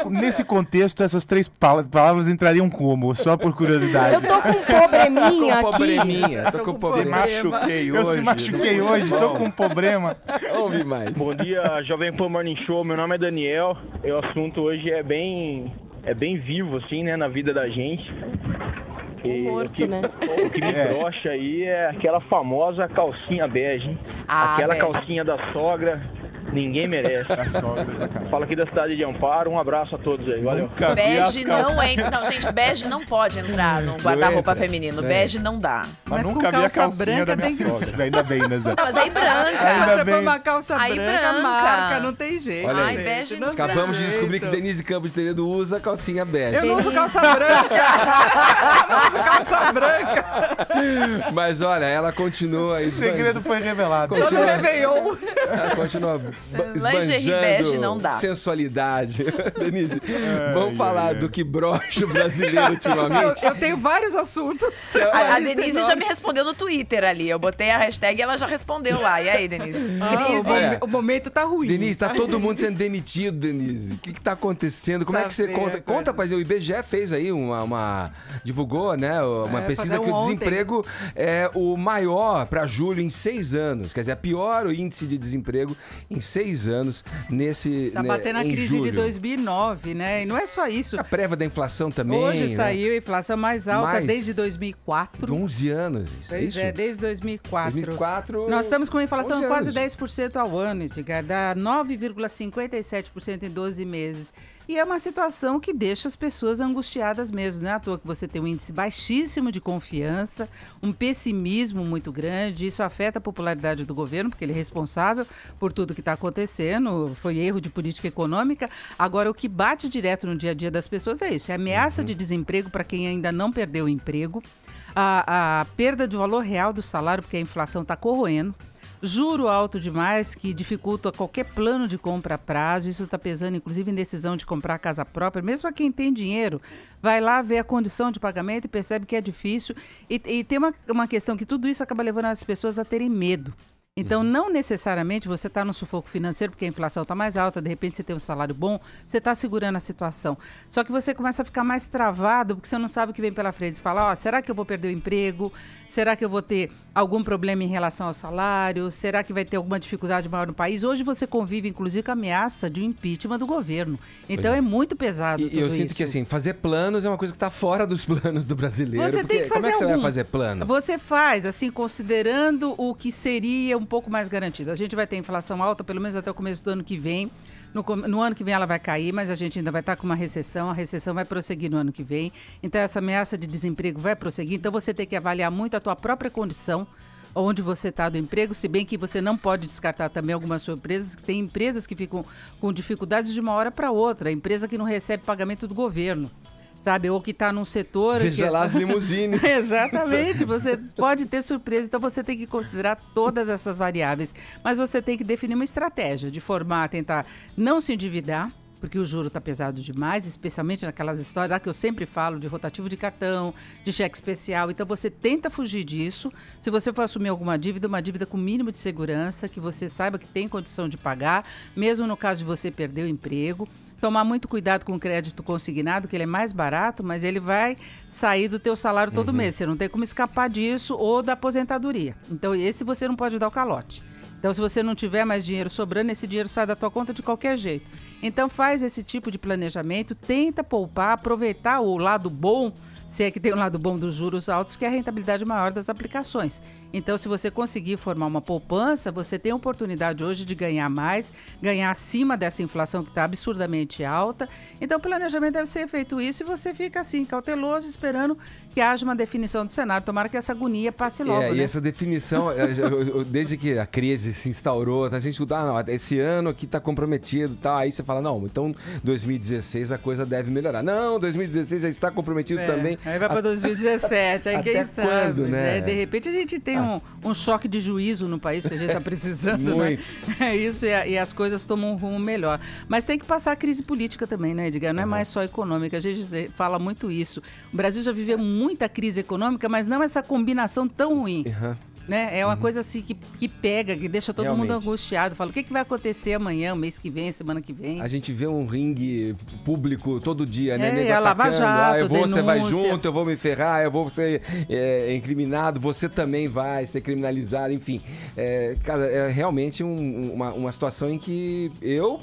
Nesse contexto, essas três palavras entrariam como? Só por curiosidade. Eu tô com um probleminha aqui. Tô com problema. Eu se machuquei hoje, tô com um problema. Ouve mais. Bom dia, Jovem Pan Morning Show. Meu nome é Daniel. O assunto hoje é bem vivo, assim, né, na vida da gente. O que me brocha aí é aquela famosa calcinha bege, hein? Aquela calcinha da sogra, ninguém merece. Fala aqui da cidade de Amparo, um abraço a todos aí, valeu. Bege não entra, não, gente, bege não pode entrar no guarda-roupa feminino, bege não dá. Mas nunca vi a calcinha da minha sogra, ainda bem, né, Zé? Não, mas aí branca. Você põe uma calça branca, marca, não tem jeito. Olha aí. Bege não Acabamos de descobrir que Denise Campos de Teredo usa calcinha bege. Eu não uso calça branca. Eu não uso calça branca. Mas olha, ela continua aí. O segredo foi revelado. Todo Réveillon. Ela continua Lingerie bege não dá. Sensualidade. Denise, vamos falar do que brocha o brasileiro ultimamente? Eu tenho vários assuntos. A Denise já me respondeu no Twitter ali. Eu botei a hashtag e ela já respondeu lá. E aí, Denise? Crise. O momento tá ruim. Denise, tá todo mundo sendo demitido, Denise. O que tá acontecendo? Como é que você conta pra gente? O IBGE fez aí divulgou, né, uma pesquisa que o desemprego é o maior para julho em 6 anos. Quer dizer, é pior o índice de desemprego em 6 anos nesse Tá batendo a crise de 2009, né? E não é só isso. A prévia da inflação também. Hoje né? saiu a inflação mais alta desde 2004. 11 anos, isso? Desde 2004. 2004. Nós estamos com uma inflação de quase anos. 10% ao ano, Edgar. Dá 9,57% em 12 meses. E é uma situação que deixa as pessoas angustiadas mesmo. Não é à toa que você tem um índice baixíssimo de confiança, um pessimismo muito grande. Isso afeta a popularidade do governo, porque ele é responsável por tudo que está acontecendo. Foi erro de política econômica. Agora, o que bate direto no dia a dia das pessoas é isso. É ameaça de desemprego para quem ainda não perdeu o emprego. A perda de valor real do salário, porque a inflação está corroendo. Juro alto demais, que dificulta qualquer plano de compra a prazo. Isso está pesando, inclusive, em decisão de comprar casa própria. Mesmo a quem tem dinheiro, vai lá ver a condição de pagamento e percebe que é difícil. E tem uma questão que tudo isso acaba levando as pessoas a terem medo. Então, não necessariamente você está no sufoco financeiro, porque a inflação está mais alta, de repente você tem um salário bom, você está segurando a situação. Só que você começa a ficar mais travado, porque você não sabe o que vem pela frente. Você fala, será que eu vou perder o emprego? Será que eu vou ter algum problema em relação ao salário? Será que vai ter alguma dificuldade maior no país? Hoje você convive, inclusive, com a ameaça de um impeachment do governo. Então, é muito pesado tudo eu sinto isso. que, assim, fazer planos é uma coisa que está fora dos planos do brasileiro. Você tem que fazer como é que você vai fazer plano? Você faz, assim, considerando o que seria um pouco mais garantido. A gente vai ter inflação alta pelo menos até o começo do ano que vem. No ano que vem ela vai cair, mas a gente ainda vai estar com uma recessão. A recessão vai prosseguir no ano que vem. Então essa ameaça de desemprego vai prosseguir. Então você tem que avaliar muito a tua própria condição, onde você está do emprego, se bem que você não pode descartar também algumas surpresas, que tem empresas que ficam com dificuldades de uma hora para outra. A empresa que não recebe pagamento do governo. Sabe, ou que está num setor... Veja lá as limusines. Exatamente, você pode ter surpresa, então você tem que considerar todas essas variáveis. Mas você tem que definir uma estratégia de tentar não se endividar, porque o juro está pesado demais, especialmente naquelas histórias lá que eu sempre falo de rotativo de cartão, de cheque especial. Então você tenta fugir disso. Se você for assumir alguma dívida, uma dívida com mínimo de segurança, que você saiba que tem condição de pagar, mesmo no caso de você perder o emprego. Tomar muito cuidado com o crédito consignado, que ele é mais barato, mas ele vai sair do teu salário todo mês. Você não tem como escapar disso ou da aposentadoria. Então, esse você não pode dar o calote. Então, se você não tiver mais dinheiro sobrando, esse dinheiro sai da tua conta de qualquer jeito. Então, faz esse tipo de planejamento, tenta poupar, aproveitar o lado bom, se é que tem um lado bom dos juros altos, que é a rentabilidade maior das aplicações. Então, se você conseguir formar uma poupança, você tem a oportunidade hoje de ganhar mais, ganhar acima dessa inflação que está absurdamente alta. Então, o planejamento deve ser feito isso e você fica assim, cauteloso, esperando que haja uma definição do cenário. Tomara que essa agonia passe logo, né? E essa definição, desde que a crise se instaurou, a gente escuta, não, esse ano aqui está comprometido, tá? Aí você fala, não, então 2016 a coisa deve melhorar. Não, 2016 já está comprometido também. Aí vai para 2017, aí quem sabe, quando, né? De repente a gente tem um choque de juízo no país que a gente está precisando, Muito. né? É isso, e as coisas tomam um rumo melhor. Mas tem que passar a crise política também, né, Edgar? Não é mais só econômica, a gente fala muito isso. O Brasil já viveu muita crise econômica, mas não essa combinação tão ruim. Né? É uma coisa assim que pega, que deixa todo mundo angustiado. Fala, o que vai acontecer amanhã, mês que vem, semana que vem? A gente vê um ringue público todo dia, né? Nego a Lava Jato, você vai junto, eu vou me ferrar, eu vou ser incriminado, você também vai ser criminalizado, enfim. Cara, é realmente uma situação em que eu,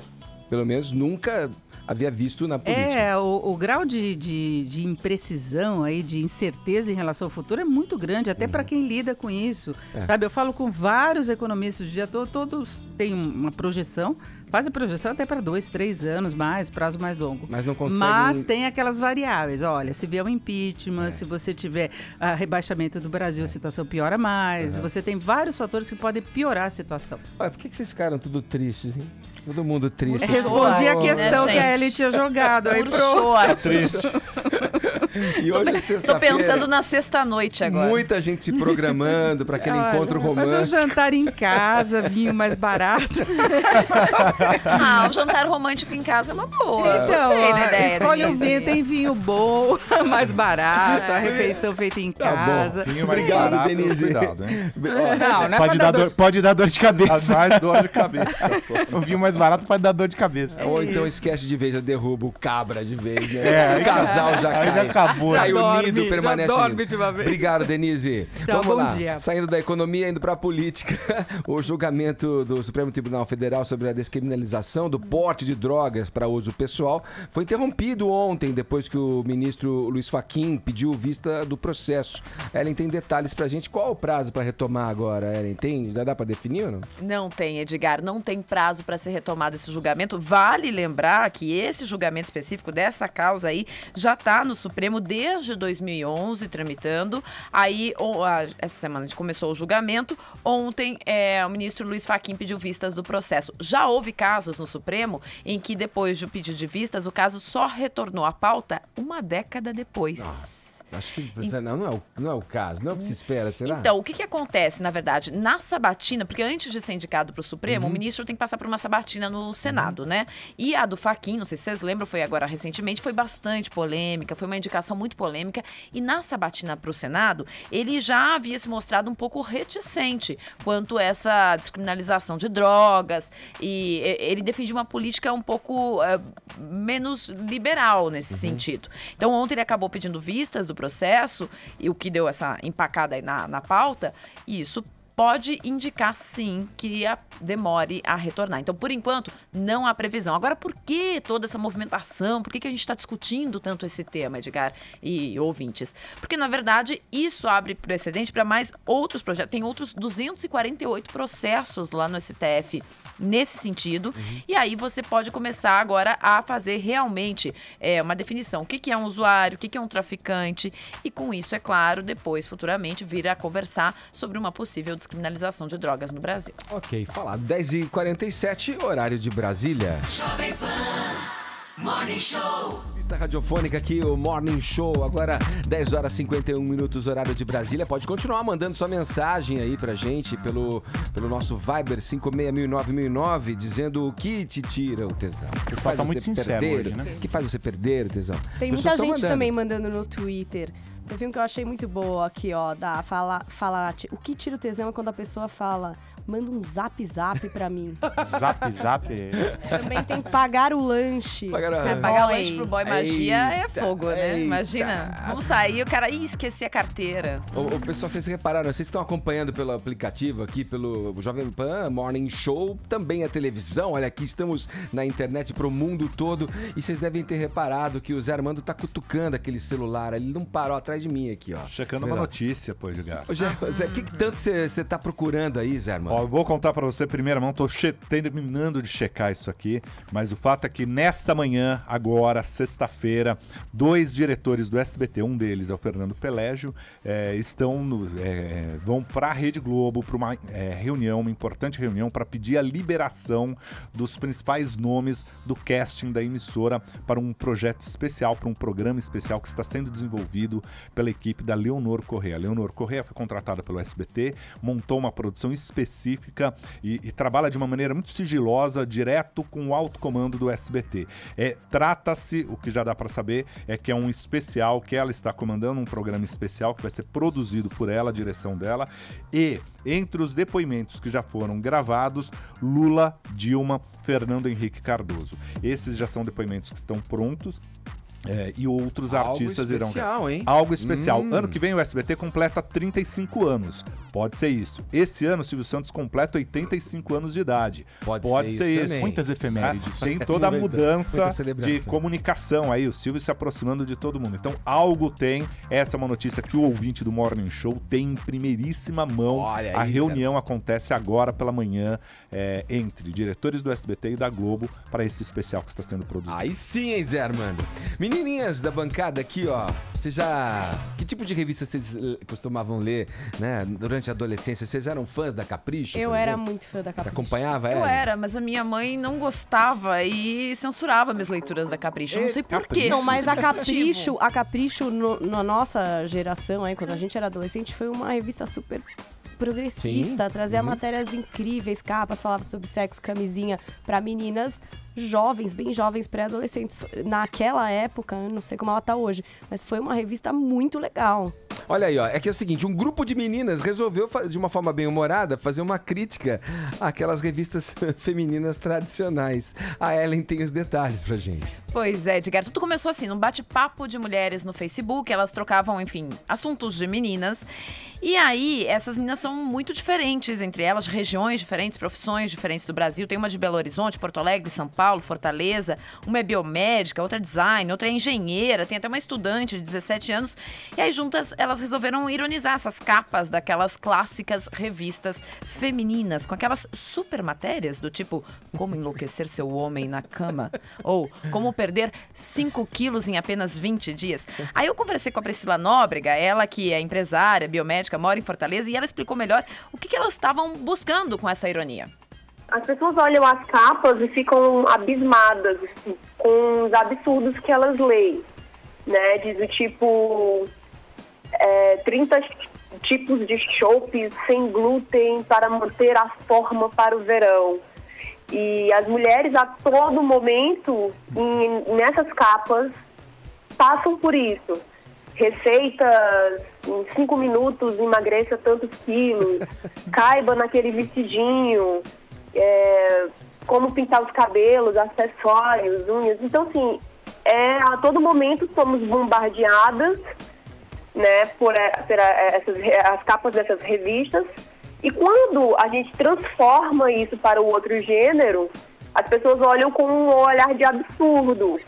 pelo menos, nunca havia visto na política. O grau de imprecisão, aí, de incerteza em relação ao futuro é muito grande, até para quem lida com isso. Sabe, eu falo com vários economistas do dia todo, todos têm uma projeção, fazem projeção até para 2, 3 anos mais, prazo mais longo. Mas não conseguem... Mas tem aquelas variáveis, olha, se vier um impeachment, se você tiver rebaixamento do Brasil, a situação piora mais, você tem vários fatores que podem piorar a situação. Olha, por que vocês ficaram tudo tristes, hein? Todo mundo triste. Respondi a questão que a Ellie tinha jogado. Aí Triste. E hoje é sexta-feira. Tô pensando na sexta-noite agora. Muita gente se programando para aquele encontro romântico. Fazer um jantar em casa, vinho mais barato. O jantar romântico em casa é uma boa. Então, gostei da ideia. escolhe um vinho, tem vinho bom, mais barato, a refeição feita em casa. Vinho mais Obrigado, barato, Denise. Cuidado, hein? Não é Pode dar dor de cabeça. Mais dor de cabeça. O vinho mais barato pode dar dor de cabeça. Ou então esquece de vez, já derruba o cabra de vez, né? É, o casal já aí cai. já acabou. Aí Já o nido dorme, permanece já dorme unido. de uma vez. Obrigado, Denise. Então, Vamos bom lá. dia. Saindo da economia, indo para a política. O julgamento do Supremo Tribunal Federal sobre a descriminalização do porte de drogas para uso pessoal foi interrompido ontem, depois que o ministro Luiz Fachin pediu vista do processo. Ellen, tem detalhes pra gente. Qual o prazo para retomar agora, Ellen? Tem? Já dá para definir ou não? Não tem, Edgar, não tem prazo para ser retomado esse julgamento. Vale lembrar que esse julgamento específico dessa causa aí já está no Supremo desde 2011, tramitando. Aí, essa semana a gente começou o julgamento. Ontem, o ministro Luiz Fachin pediu vistas do processo. Já houve casos no Supremo em que, depois do pedido de vistas, o caso só retornou à pauta uma década depois. Acho que não é o caso, não é o que se espera, será? Então, o que acontece, na verdade, na sabatina, porque antes de ser indicado para o Supremo, o ministro tem que passar por uma sabatina no Senado, né? E a do Fachin, não sei se vocês lembram, foi agora recentemente, foi bastante polêmica, foi uma indicação muito polêmica. E na sabatina para o Senado, ele já havia se mostrado um pouco reticente quanto a essa descriminalização de drogas. E ele defendia uma política um pouco menos liberal nesse sentido. Então, ontem ele acabou pedindo vistas do processo, e o que deu essa empacada aí na pauta, e isso pode indicar, sim, que demore a retornar. Então, por enquanto, não há previsão. Agora, por que toda essa movimentação? Por que a gente está discutindo tanto esse tema, Edgar e ouvintes? Porque, na verdade, isso abre precedente para mais outros projetos. Tem outros 248 processos lá no STF nesse sentido. E aí você pode começar agora a fazer realmente uma definição. O que é um usuário, o que é um traficante. E com isso, é claro, depois, futuramente, vir a conversar sobre uma possível descriminalização de drogas no Brasil. Ok, falado. 10h47, horário de Brasília. Jovem Pan Morning Show. Pista radiofônica aqui, o Morning Show. Agora, 10h51, horário de Brasília. Pode continuar mandando sua mensagem aí pra gente pelo nosso Viber 5600909, dizendo o que te tira o tesão. O que faz tá você muito sincero perder, hoje, né? O que faz você perder o tesão? Tem muita gente também mandando no Twitter. Teve um que eu achei muito boa aqui, ó, o que tira o tesão é quando a pessoa fala, manda um zap pra mim. Zap? Também tem pagar o lanche. Pagar lanche pro boy magia é fogo, né? Imagina, vamos sair, o cara, esqueci a carteira. O pessoal, vocês repararam, vocês estão acompanhando pelo aplicativo aqui, pelo Jovem Pan Morning Show, também a televisão, olha aqui, estamos na internet pro mundo todo, e vocês devem ter reparado que o Zé Armando tá cutucando aquele celular, ele não parou atrás de mim aqui, ó. Checando uma notícia, pô, Edgar. Ô, Zé, o que tanto você tá procurando aí, Zé Armando? Ó, eu vou contar pra você, primeira mão, tô terminando de checar isso aqui, mas o fato é que nesta manhã, agora, sexta-feira, 2 diretores do SBT, um deles é o Fernando Pelégio, vão pra Rede Globo para uma reunião, uma importante reunião, para pedir a liberação dos principais nomes do casting da emissora para um projeto especial, para um programa especial que está sendo desenvolvido pela equipe da Leonor Corrêa. A Leonor Corrêa foi contratada pelo SBT, montou uma produção específica e trabalha de uma maneira muito sigilosa, direto com o alto comando do SBT. Trata-se, o que já dá para saber, é que é um especial que ela está comandando, um programa especial que vai ser produzido por ela, a direção dela, e entre os depoimentos que já foram gravados, Lula, Dilma, Fernando Henrique Cardoso. Esses já são depoimentos que estão prontos. E outros artistas irão. Algo especial. Ano que vem o SBT completa 35 anos. Pode ser isso. Esse ano o Silvio Santos completa 85 anos de idade. Pode ser isso. Também. Muitas efemérides. Tem toda a mudança de comunicação aí, o Silvio se aproximando de todo mundo. Então, algo tem. Essa é uma notícia que o ouvinte do Morning Show tem em primeiríssima mão. A reunião acontece agora pela manhã entre diretores do SBT e da Globo para esse especial que está sendo produzido. Aí sim, hein, Zé Armando? Menininhas da bancada aqui, ó. Você já... Que tipo de revista vocês costumavam ler, né? Durante a adolescência? Vocês eram fãs da Capricho? Eu por era exemplo? muito fã da Capricho. Você acompanhava ela? Eu era, mas a minha mãe não gostava e censurava minhas leituras da Capricho. Eu não sei porquê. Não, mas a Capricho na nossa geração, aí, quando a gente era adolescente, foi uma revista super progressista, Sim. trazia matérias incríveis, capas, falava sobre sexo, camisinha pra meninas jovens, bem jovens, pré-adolescentes. Naquela época, eu não sei como ela tá hoje, mas foi uma revista muito legal. Olha aí, ó, é que é o seguinte, um grupo de meninas resolveu, de uma forma bem humorada, fazer uma crítica àquelas revistas femininas tradicionais. A Ellen tem os detalhes pra gente. Pois é, Edgar, tudo começou assim, num bate-papo de mulheres no Facebook, elas trocavam, enfim, assuntos de meninas. E aí, essas meninas são muito diferentes entre elas, de regiões diferentes, profissões diferentes do Brasil. Tem uma de Belo Horizonte, Porto Alegre, São Paulo, Fortaleza. Uma é biomédica, outra é design, outra é engenheira, tem até uma estudante de 17 anos. E aí, juntas, elas resolveram ironizar essas capas daquelas clássicas revistas femininas, com aquelas super matérias do tipo Como enlouquecer seu homem na cama, ou Como perder 5 quilos em apenas 20 dias. Aí eu conversei com a Priscila Nóbrega, ela que é empresária, biomédica, mora em Fortaleza, e ela explicou melhor o que elas estavam buscando com essa ironia. As pessoas olham as capas e ficam abismadas assim, com os absurdos que elas leem, né? Diz o tipo 30 tipos de chopes sem glúten para manter a forma para o verão. E as mulheres a todo momento nessas capas passam por isso. Receitas, em 5 minutos emagreça tantos quilos, caiba naquele vestidinho, como pintar os cabelos, acessórios, unhas. Então, assim, a todo momento somos bombardeadas, né, por as capas dessas revistas. E quando a gente transforma isso para o outro gênero, as pessoas olham com um olhar de absurdo.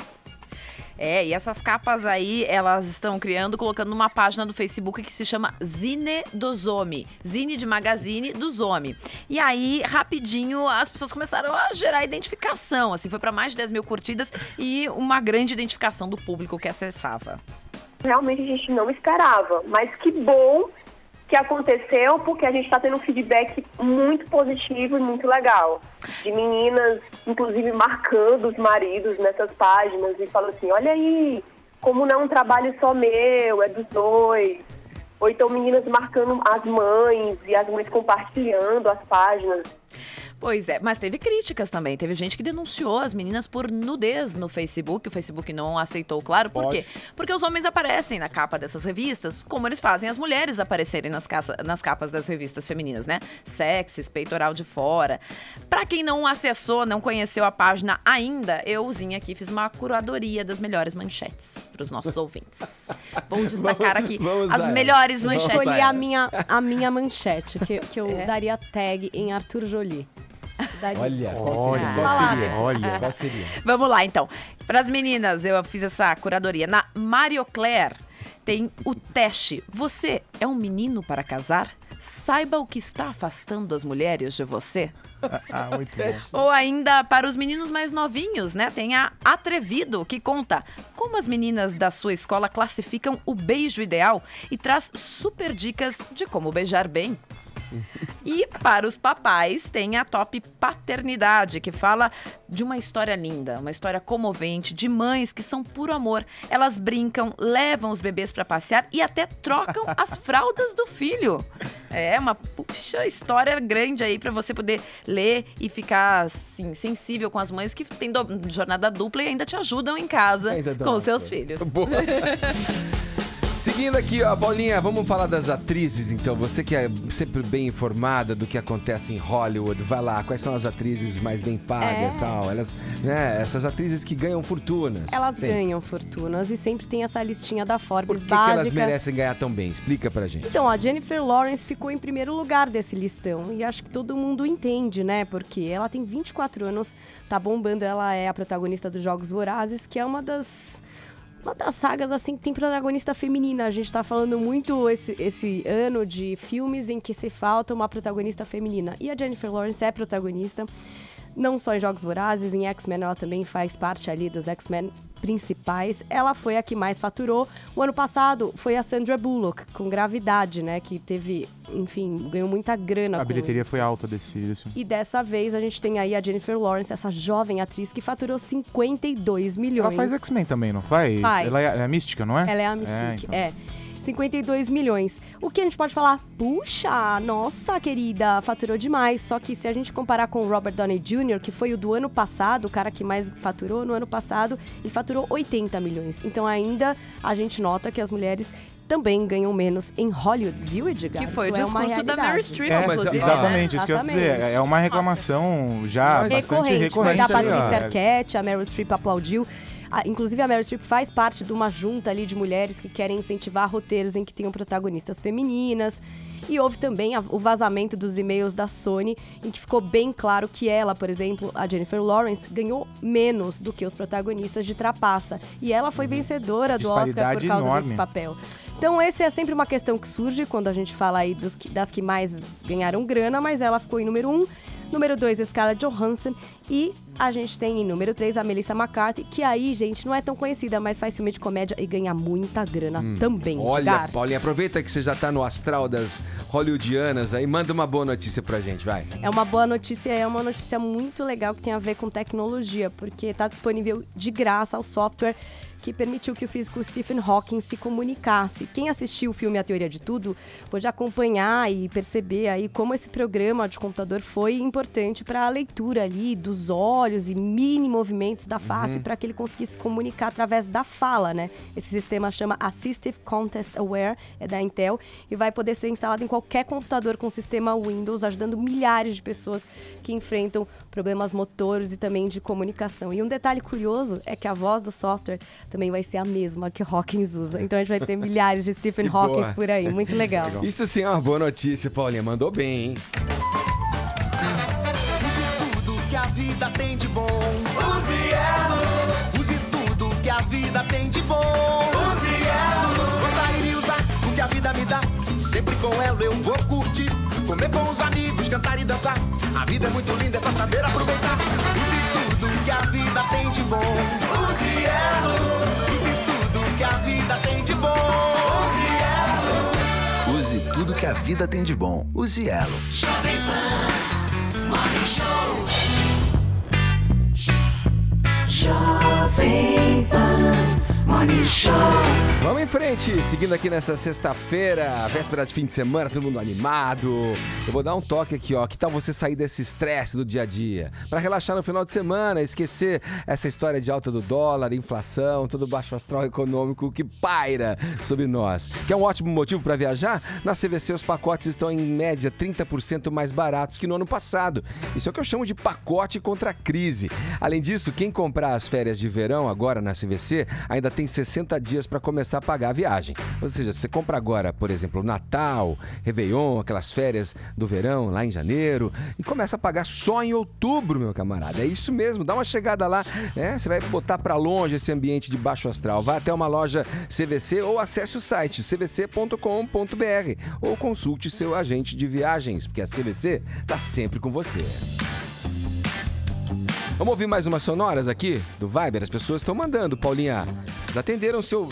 E essas capas aí, elas estão criando, colocando numa página do Facebook que se chama Zine dos Homem. Zine de magazine dos homem. E aí, rapidinho, as pessoas começaram a gerar identificação. Assim, foi para mais de 10 mil curtidas e uma grande identificação do público que acessava. Realmente a gente não esperava, mas que bom que aconteceu, porque a gente está tendo um feedback muito positivo e muito legal. De meninas, inclusive, marcando os maridos nessas páginas e falando assim, olha aí, como não é um trabalho só meu, é dos dois. Ou então meninas marcando as mães e as mães compartilhando as páginas. Pois é, mas teve críticas também. Teve gente que denunciou as meninas por nudez no Facebook. O Facebook não aceitou, claro. Por quê? Porque os homens aparecem na capa dessas revistas, como eles fazem as mulheres aparecerem nas capas das revistas femininas, né? Sexys, peitoral de fora. Pra quem não acessou, não conheceu a página ainda, euzinha aqui fiz uma curadoria das melhores manchetes pros nossos ouvintes. Vamos destacar aqui as melhores manchetes. Eu escolhi a minha manchete, que eu daria tag em Arthur Joly. Olha, qual seria? Vamos lá, então. Para as meninas, eu fiz essa curadoria. Na Mario Claire tem o teste. Você é um menino para casar? Saiba o que está afastando as mulheres de você. Muito bom. Ou ainda para os meninos mais novinhos, né? Tem a Atrevido, que conta como as meninas da sua escola classificam o beijo ideal e traz super dicas de como beijar bem. E para os papais tem a Top Paternidade, que fala de uma história linda, uma história comovente, de mães que são puro amor. Elas brincam, levam os bebês para passear e até trocam as fraldas do filho. É uma história grande aí para você poder ler e ficar assim, sensível com as mães que têm jornada dupla e ainda te ajudam em casa com os seus filhos. Boa. Seguindo aqui, ó, Paulinha, vamos falar das atrizes, então. Você que é sempre bem informada do que acontece em Hollywood, vai lá, quais são as atrizes mais bem pagas e tal? Elas, né, essas atrizes que ganham fortunas. Elas ganham fortunas e sempre tem essa listinha da Forbes básica. básica. Por que elas merecem ganhar tão bem? Explica pra gente. Então, a Jennifer Lawrence ficou em primeiro lugar desse listão e acho que todo mundo entende, né? Porque ela tem 24 anos, tá bombando, ela é a protagonista dos Jogos Vorazes, que é uma das sagas, assim, que tem protagonista feminina. A gente tá falando muito esse ano de filmes em que se falta uma protagonista feminina. E a Jennifer Lawrence é protagonista. não só em Jogos Vorazes, em X-Men ela também faz parte ali dos X-Men principais. Ela foi a que mais faturou. O ano passado foi a Sandra Bullock, com Gravidade, né? Que teve, enfim, ganhou muita grana. A bilheteria foi alta desse. E dessa vez a gente tem aí a Jennifer Lawrence, essa jovem atriz que faturou 52 milhões. Ela faz X-Men também, não faz? Faz. Ela é a Mística, não é? Ela é a Mystique, então. 52 milhões. O que a gente pode falar? Puxa, nossa querida, faturou demais. Só que se a gente comparar com o Robert Downey Jr., que foi o do ano passado, o cara que mais faturou no ano passado, ele faturou 80 milhões. Então ainda a gente nota que as mulheres também ganham menos em Hollywood, viu, Edgar? Que foi Isso o discurso da Meryl Streep, inclusive. Exatamente, isso que eu ia dizer. É uma reclamação já bastante recorrente. Da Patrícia Arquette, a Meryl Streep aplaudiu. Inclusive, a Meryl Streep faz parte de uma junta ali de mulheres que querem incentivar roteiros em que tenham protagonistas femininas. E houve também o vazamento dos e-mails da Sony, em que ficou bem claro que ela, por exemplo, a Jennifer Lawrence, ganhou menos do que os protagonistas de Trapaça. E ela foi vencedora do Oscar por causa desse papel. Então, essa é sempre uma questão que surge quando a gente fala aí das que mais ganharam grana, mas ela ficou em número 1. Número 2, Scarlett Johansson. E a gente tem em número 3 a Melissa McCarthy, que aí, gente, não é tão conhecida, mas faz filme de comédia e ganha muita grana também. Olha, Edgar. Paulinha, aproveita que você já tá no astral das hollywoodianas aí, manda uma boa notícia pra gente, vai. É uma boa notícia, é uma notícia muito legal que tem a ver com tecnologia, porque tá disponível de graça o software que permitiu que o físico Stephen Hawking se comunicasse. Quem assistiu o filme A Teoria de Tudo pôde acompanhar e perceber aí como esse programa de computador foi importante para a leitura ali dos olhos e mini movimentos da face para que ele conseguisse se comunicar através da fala, né? Esse sistema chama Assistive Context Aware, é da Intel, e vai poder ser instalado em qualquer computador com sistema Windows, ajudando milhares de pessoas que enfrentam problemas motores e também de comunicação. E um detalhe curioso é que a voz do software também vai ser a mesma que Hawkins usa. Então a gente vai ter milhares de Stephen Hawkins por aí. Muito legal. Isso sim é uma boa notícia, Paulinha. Mandou bem, hein? Use tudo que a vida tem de bom. Use Elo. Use tudo que a vida tem de bom. Use Elo. Vou sair e usar o que a vida me dá. Sempre com Elo eu vou curtir. Comer com os amigos, cantar e dançar. A vida é muito linda, é só saber aproveitar. Use tudo que a vida tem de bom. Use Elo. Use tudo que a vida tem de bom. Use Elo. Use tudo que a vida tem de bom. Use Elo. Jovem Pan Morning Show. Jovem Pan Morning Show. Vamos em frente, seguindo aqui nessa sexta-feira, véspera de fim de semana, todo mundo animado. Eu vou dar um toque aqui, ó. Que tal você sair desse estresse do dia a dia? Pra relaxar no final de semana, esquecer essa história de alta do dólar, inflação, todo o baixo astral econômico que paira sobre nós. Quer um ótimo motivo pra viajar? Na CVC os pacotes estão em média 30% mais baratos que no ano passado. Isso é o que eu chamo de pacote contra a crise. Além disso, quem comprar as férias de verão agora na CVC ainda tem 60 dias para começar a pagar a viagem. Ou seja, você compra agora, por exemplo, Natal, Réveillon, aquelas férias do verão lá em janeiro, e começa a pagar só em outubro, meu camarada. É isso mesmo, dá uma chegada lá, né? Você vai botar para longe esse ambiente de baixo astral. Vá até uma loja CVC ou acesse o site cvc.com.br ou consulte seu agente de viagens, porque a CVC tá sempre com você. Vamos ouvir mais umas sonoras aqui do Viber? As pessoas estão mandando, Paulinha. Atenderam seu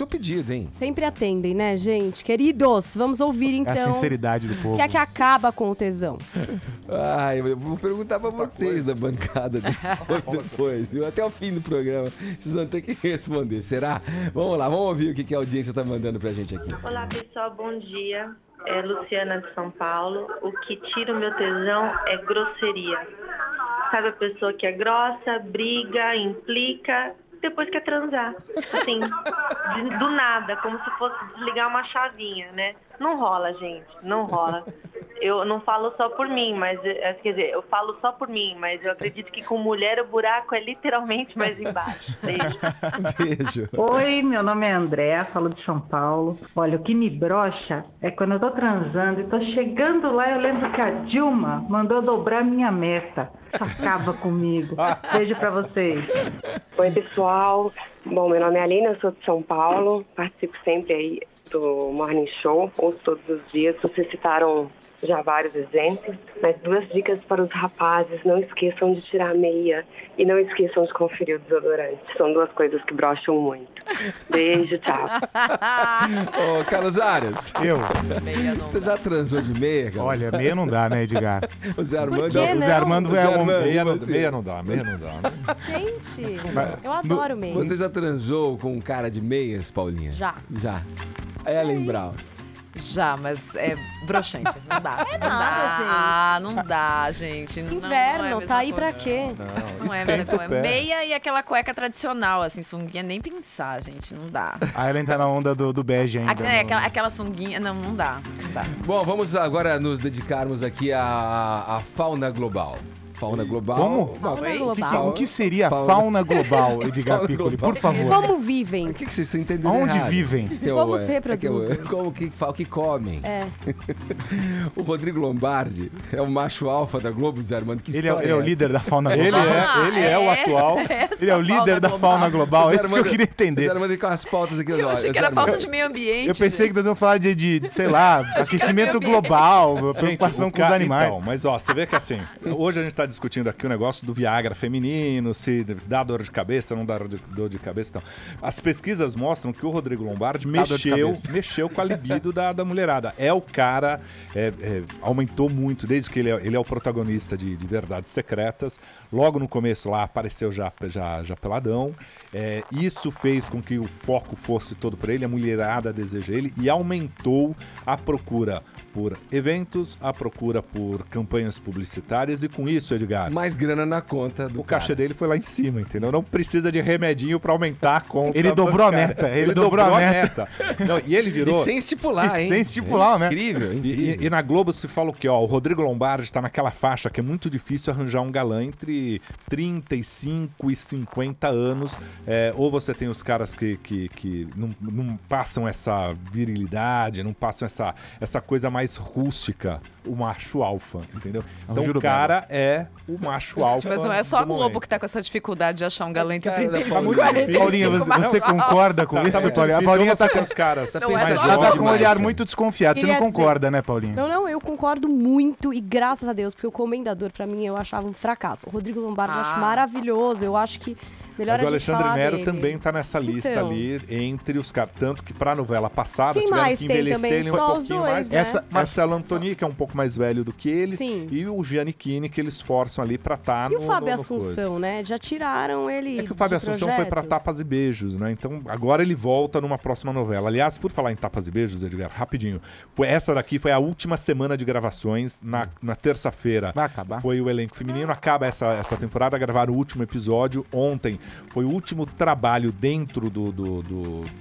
pedido, hein? Sempre atendem, né, gente? Queridos, vamos ouvir então. É a sinceridade do povo. O que é que acaba com o tesão? Ai, eu vou perguntar pra vocês da bancada depois, viu? Até o fim do programa. Vocês vão ter que responder. Será? Vamos lá, vamos ouvir o que a audiência tá mandando pra gente aqui. Olá, pessoal, bom dia. É Luciana de São Paulo. O que tira o meu tesão é grosseria. Sabe a pessoa que é grossa, briga, implica, depois quer transar. Assim, do nada, como se fosse desligar uma chavinha, né? Não rola, gente, não rola. Eu não falo só por mim, mas quer dizer, eu falo só por mim, mas eu acredito que com mulher o buraco é literalmente mais embaixo. Beijo. Beijo. Oi, meu nome é Andréa, falo de São Paulo. Olha, o que me brocha é quando eu tô transando e tô chegando lá, eu lembro que a Dilma mandou dobrar minha meta. Acaba comigo. Beijo pra vocês. Oi, pessoal. Bom, meu nome é Aline, eu sou de São Paulo. Participo sempre aí do Morning Show, ouço todos os dias. Vocês citaram já vários exemplos, mas 2 dicas para os rapazes: não esqueçam de tirar a meia e não esqueçam de conferir o desodorante. São 2 coisas que brocham muito. Beijo, tchau. Ô, Carlos Aras. Você já transou de meia, cara? Olha, meia não dá, né, Edgar? O Zé Armando... O Zé Armando é um... Meia não dá, né? Gente, eu adoro meia. Você já transou com um cara de meias, Paulinha? Já. Já. Ellen Brown. Já, mas é broxante. Não dá. É não nada, dá. gente. Ah, não dá, gente. Inverno, não tá aí pra quê? Não é a mesma coisa. Meia e aquela cueca tradicional, assim, sunguinha, nem pensar, gente. Não dá. A Ellen tá na onda do bege ainda. Aquela sunguinha, não dá. Não dá. Bom, vamos agora nos dedicarmos aqui à fauna global. Fauna global. Como? Fauna global. O que seria fauna global, Edgar Piccoli, por favor? Como vivem? O que vocês estão entendendo Onde errado? vivem? Como se reproduzem? Como que comem? É. O Rodrigo Lombardi é o macho alfa da Globo, Zé Armando. Que Ele história é o essa? líder da fauna global. Ele é o atual. Ele é o líder da fauna global. É isso que eu queria entender. Zé Armando com as pautas aqui. Eu achei que era pauta de meio ambiente. Eu pensei que nós íamos falar de sei lá, aquecimento global, preocupação com os animais. Então, mas ó, você vê que assim, hoje a gente tá discutindo aqui o negócio do Viagra feminino, se dá dor de cabeça, não dá dor de cabeça. Então, as pesquisas mostram que o Rodrigo Lombardi mexeu com a libido da mulherada. É o cara, aumentou muito, desde que ele é o protagonista de Verdades Secretas. Logo no começo lá apareceu já peladão. Isso fez com que o foco fosse todo para ele, a mulherada deseja ele, e aumentou a procura por eventos, a procura por campanhas publicitárias, e com isso, Edgar... Mais grana na conta do O cachê dele foi lá em cima, entendeu? Não precisa de remedinho pra aumentar a conta. Ele dobrou a meta. Ele dobrou a meta. Não, e ele virou... E sem estipular, hein? Sem estipular, né? Incrível. E na Globo se fala o quê? Ó, o Rodrigo Lombardi tá naquela faixa que é muito difícil arranjar um galã entre 35 e 50 anos. Ou você tem os caras que não passam essa virilidade, não passam essa coisa mais rústica, o macho alfa, entendeu? Então o cara é o macho alfa. Mas não é só a Globo que tá com essa dificuldade de achar um galã entre 35 e 45. Paulinha, você concorda com isso, Paulinha? A Paulinha tá com os caras. Ela tá com um olhar muito desconfiado. Você não concorda, né, Paulinha? Não, eu concordo muito e graças a Deus, porque o Comendador, pra mim, eu achava um fracasso. O Rodrigo Lombardi eu acho maravilhoso, eu acho que melhor mas a o gente Alexandre falar Nero dele. também tá nessa lista Então. ali entre os caras. Tanto que pra novela passada Quem tiveram mais que tem envelhecer também? ele um Só os pouquinho dois, mais. né? Marcelo Antoni, que é um pouco mais velho do que ele. Sim. E o Giannichini, que eles forçam ali pra estar E o Fábio Assunção, né? Já tiraram ele. É que o Fábio Assunção foi pra Tapas e Beijos, né? Então agora ele volta numa próxima novela. Aliás, por falar em Tapas e Beijos, Edgar, rapidinho. Essa daqui foi a última semana de gravações. Na terça-feira vai acabar. Foi o elenco feminino. Acaba essa temporada, gravaram o último episódio. Ontem foi o último trabalho dentro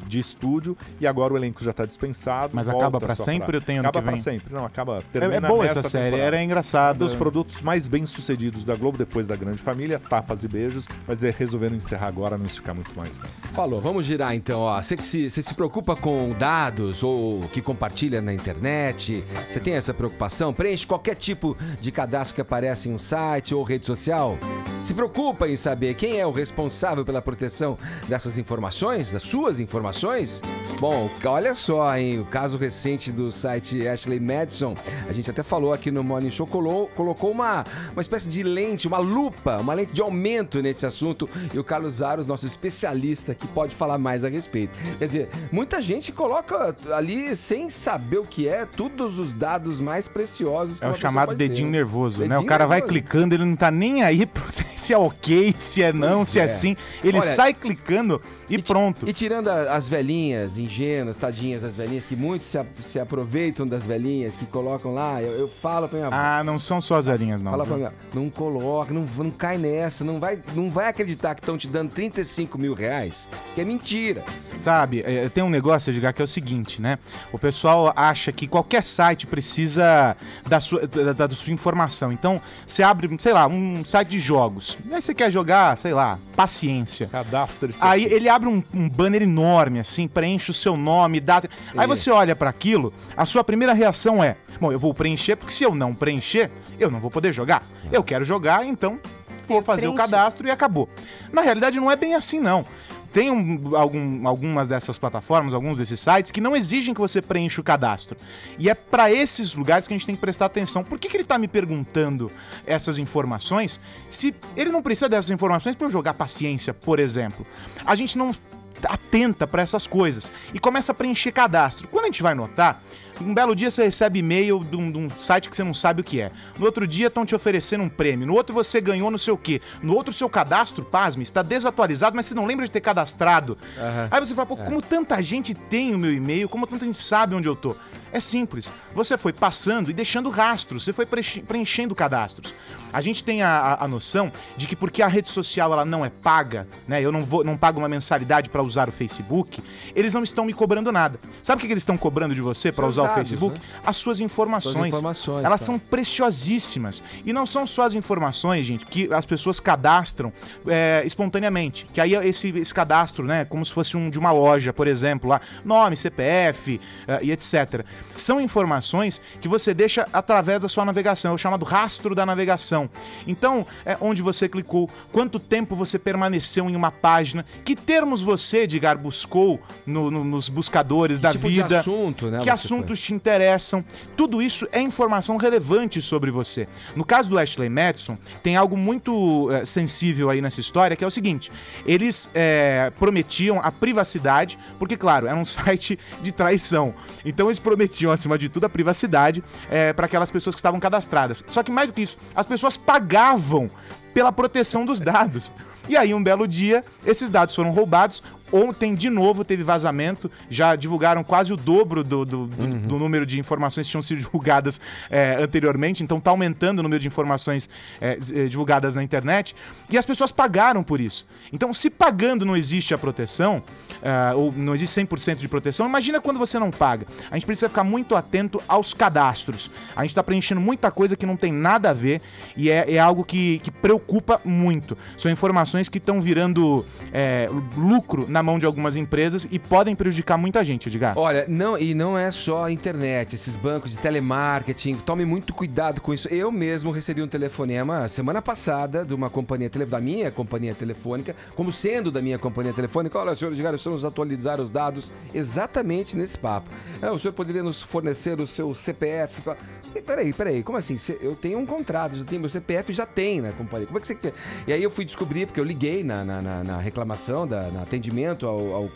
de estúdio. E agora o elenco já tá dispensado. Mas volta acaba pra só sempre ou tem ano acaba que vem? pra sempre. Não, acaba. É boa essa série, era engraçado. Dos produtos mais bem-sucedidos da Globo, depois da Grande Família, Tapas e Beijos, mas resolveram encerrar agora, não esticar muito mais, né? Falou, vamos girar então, ó. Você se preocupa com dados ou que compartilha na internet? Você tem essa preocupação? Preenche qualquer tipo de cadastro que aparece em um site ou rede social? Se preocupa em saber quem é o responsável pela proteção dessas informações, das suas informações? Bom, olha só, hein? O caso recente do site Ashley Madison, a gente até falou aqui no Morning Show, colocou uma espécie de lente, uma lupa, uma lente de aumento nesse assunto, e o Carlos Aros, nosso especialista, que pode falar mais a respeito. Quer dizer, muita gente coloca ali, sem saber o que é, todos os dados mais preciosos. É o chamado dedinho nervoso, né? O cara vai clicando, ele não tá nem aí se é ok, se é não, se é sim. Ele sai clicando e pronto. E tirando as velhinhas ingênuas, tadinhas das velhinhas, que muitos se aproveitam das velhinhas, que colocam lá, eu falo pra minha avó. Ah, não são só as velhinhas, não. Fala pra minha avó, não coloca, não cai nessa, não vai acreditar que estão te dando 35 mil reais, que é mentira. Sabe, tem um negócio, Edgar, que é o seguinte, né? O pessoal acha que qualquer site precisa da sua informação. Então, você abre, sei lá, um site de jogos. Aí você quer jogar, sei lá, paciência. Cadastre-se. Aí ele abre um banner enorme, assim, preenche o seu nome, data. Aí você olha pra aquilo, a sua primeira reação é: bom, eu vou preencher, porque se eu não preencher, eu não vou poder jogar. Eu quero jogar, então vou fazer o cadastro e acabou. Na realidade, não é bem assim, não. tem algumas dessas plataformas, alguns desses sites, que não exigem que você preencha o cadastro. E é para esses lugares que a gente tem que prestar atenção. Por que ele tá me perguntando essas informações se ele não precisa dessas informações para eu jogar paciência, por exemplo? A gente não atenta para essas coisas e começa a preencher cadastro. Quando a gente vai notar, um belo dia você recebe e-mail de um site que você não sabe o que é. No outro dia estão te oferecendo um prêmio. No outro você ganhou não sei o quê. No outro seu cadastro, pasme, está desatualizado, mas você não lembra de ter cadastrado. Aí você fala, pô, como tanta gente tem o meu e-mail, como tanta gente sabe onde eu tô. É simples. Você foi passando e deixando rastros, você foi preenchendo cadastros. A gente tem a noção de que porque a rede social ela não é paga, né? Eu não pago uma mensalidade para usar o Facebook, eles não estão me cobrando nada. Sabe o que eles estão cobrando de você para usar o Facebook? Né? As suas informações. Elas são preciosíssimas. E não são só as informações, gente, que as pessoas cadastram espontaneamente. Que aí esse cadastro, né? Como se fosse de uma loja, por exemplo, lá, nome, CPF e etc. São informações que você deixa através da sua navegação, é o chamado rastro da navegação. Então, onde você clicou, quanto tempo você permaneceu em uma página, que termos você, Edgar, buscou nos buscadores da tipo vida, de assunto, né, que assuntos te interessam. Tudo isso é informação relevante sobre você. No caso do Ashley Madison, tem algo muito sensível aí nessa história, que é o seguinte: eles prometiam a privacidade, porque, claro, era um site de traição. Então eles prometiam, acima de tudo, a privacidade para aquelas pessoas que estavam cadastradas. Só que mais do que isso, as pessoas pagavam pela proteção dos dados. E aí, um belo dia, esses dados foram roubados. Ontem, de novo, teve vazamento. Já divulgaram quase o dobro do número de informações que tinham sido divulgadas anteriormente. Então, está aumentando o número de informações divulgadas na internet. E as pessoas pagaram por isso. Então, se pagando não existe a proteção, ou não existe 100% de proteção, imagina quando você não paga. A gente precisa ficar muito atento aos cadastros. A gente está preenchendo muita coisa que não tem nada a ver e é algo que preocupa muito. São informações que estão virando lucro na mão de algumas empresas e podem prejudicar muita gente, Edgar. Olha, não é só a internet, esses bancos de telemarketing, tome muito cuidado com isso. Eu mesmo recebi um telefonema semana passada de uma companhia da minha companhia telefônica, como sendo da minha companhia telefônica. Olha, senhor Edgar, precisamos atualizar os dados exatamente nesse papo. O senhor poderia nos fornecer o seu CPF? Peraí, como assim? Eu tenho um contrato, meu CPF já tem na companhia. Como é que você quer? E aí eu fui descobrir, porque eu liguei na reclamação, no atendimento ao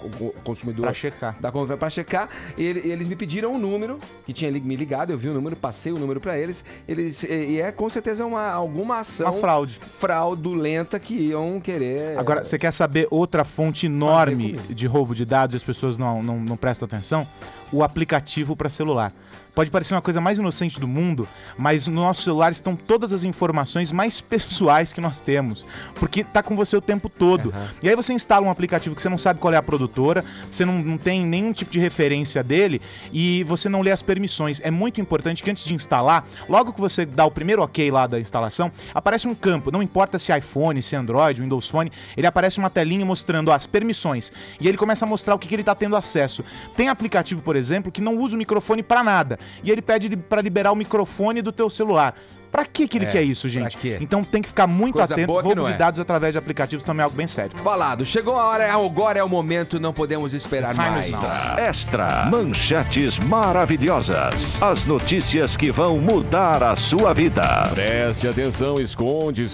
consumidor. Pra checar. Pra checar. E eles me pediram um número, que tinha me ligado, eu vi o número, passei o número pra eles. E com certeza alguma ação... Uma fraude. Fraudulenta que iam querer... Agora, você quer saber outra fonte enorme de roubo de dados e as pessoas não prestam atenção? O aplicativo para celular. Pode parecer uma coisa mais inocente do mundo, mas no nosso celular estão todas as informações mais pessoais que nós temos, porque tá com você o tempo todo. E aí você instala um aplicativo que você não sabe qual é a produtora, você não tem nenhum tipo de referência dele e você não lê as permissões. É muito importante que antes de instalar, logo que você dá o primeiro ok lá da instalação, aparece um campo, não importa se é iPhone, se é Android, Windows Phone, ele aparece uma telinha mostrando as permissões. E ele começa a mostrar o que ele tá tendo acesso. Tem aplicativo, por exemplo, que não usa o microfone para nada. E ele pede para liberar o microfone do teu celular. Pra que ele quer isso, gente? Então tem que ficar muito atento. Roubo de dados através de aplicativos também é algo bem sério. Falado, chegou a hora, agora é o momento, não podemos esperar mais. Extra, manchetes maravilhosas. As notícias que vão mudar a sua vida. Preste atenção, esconde,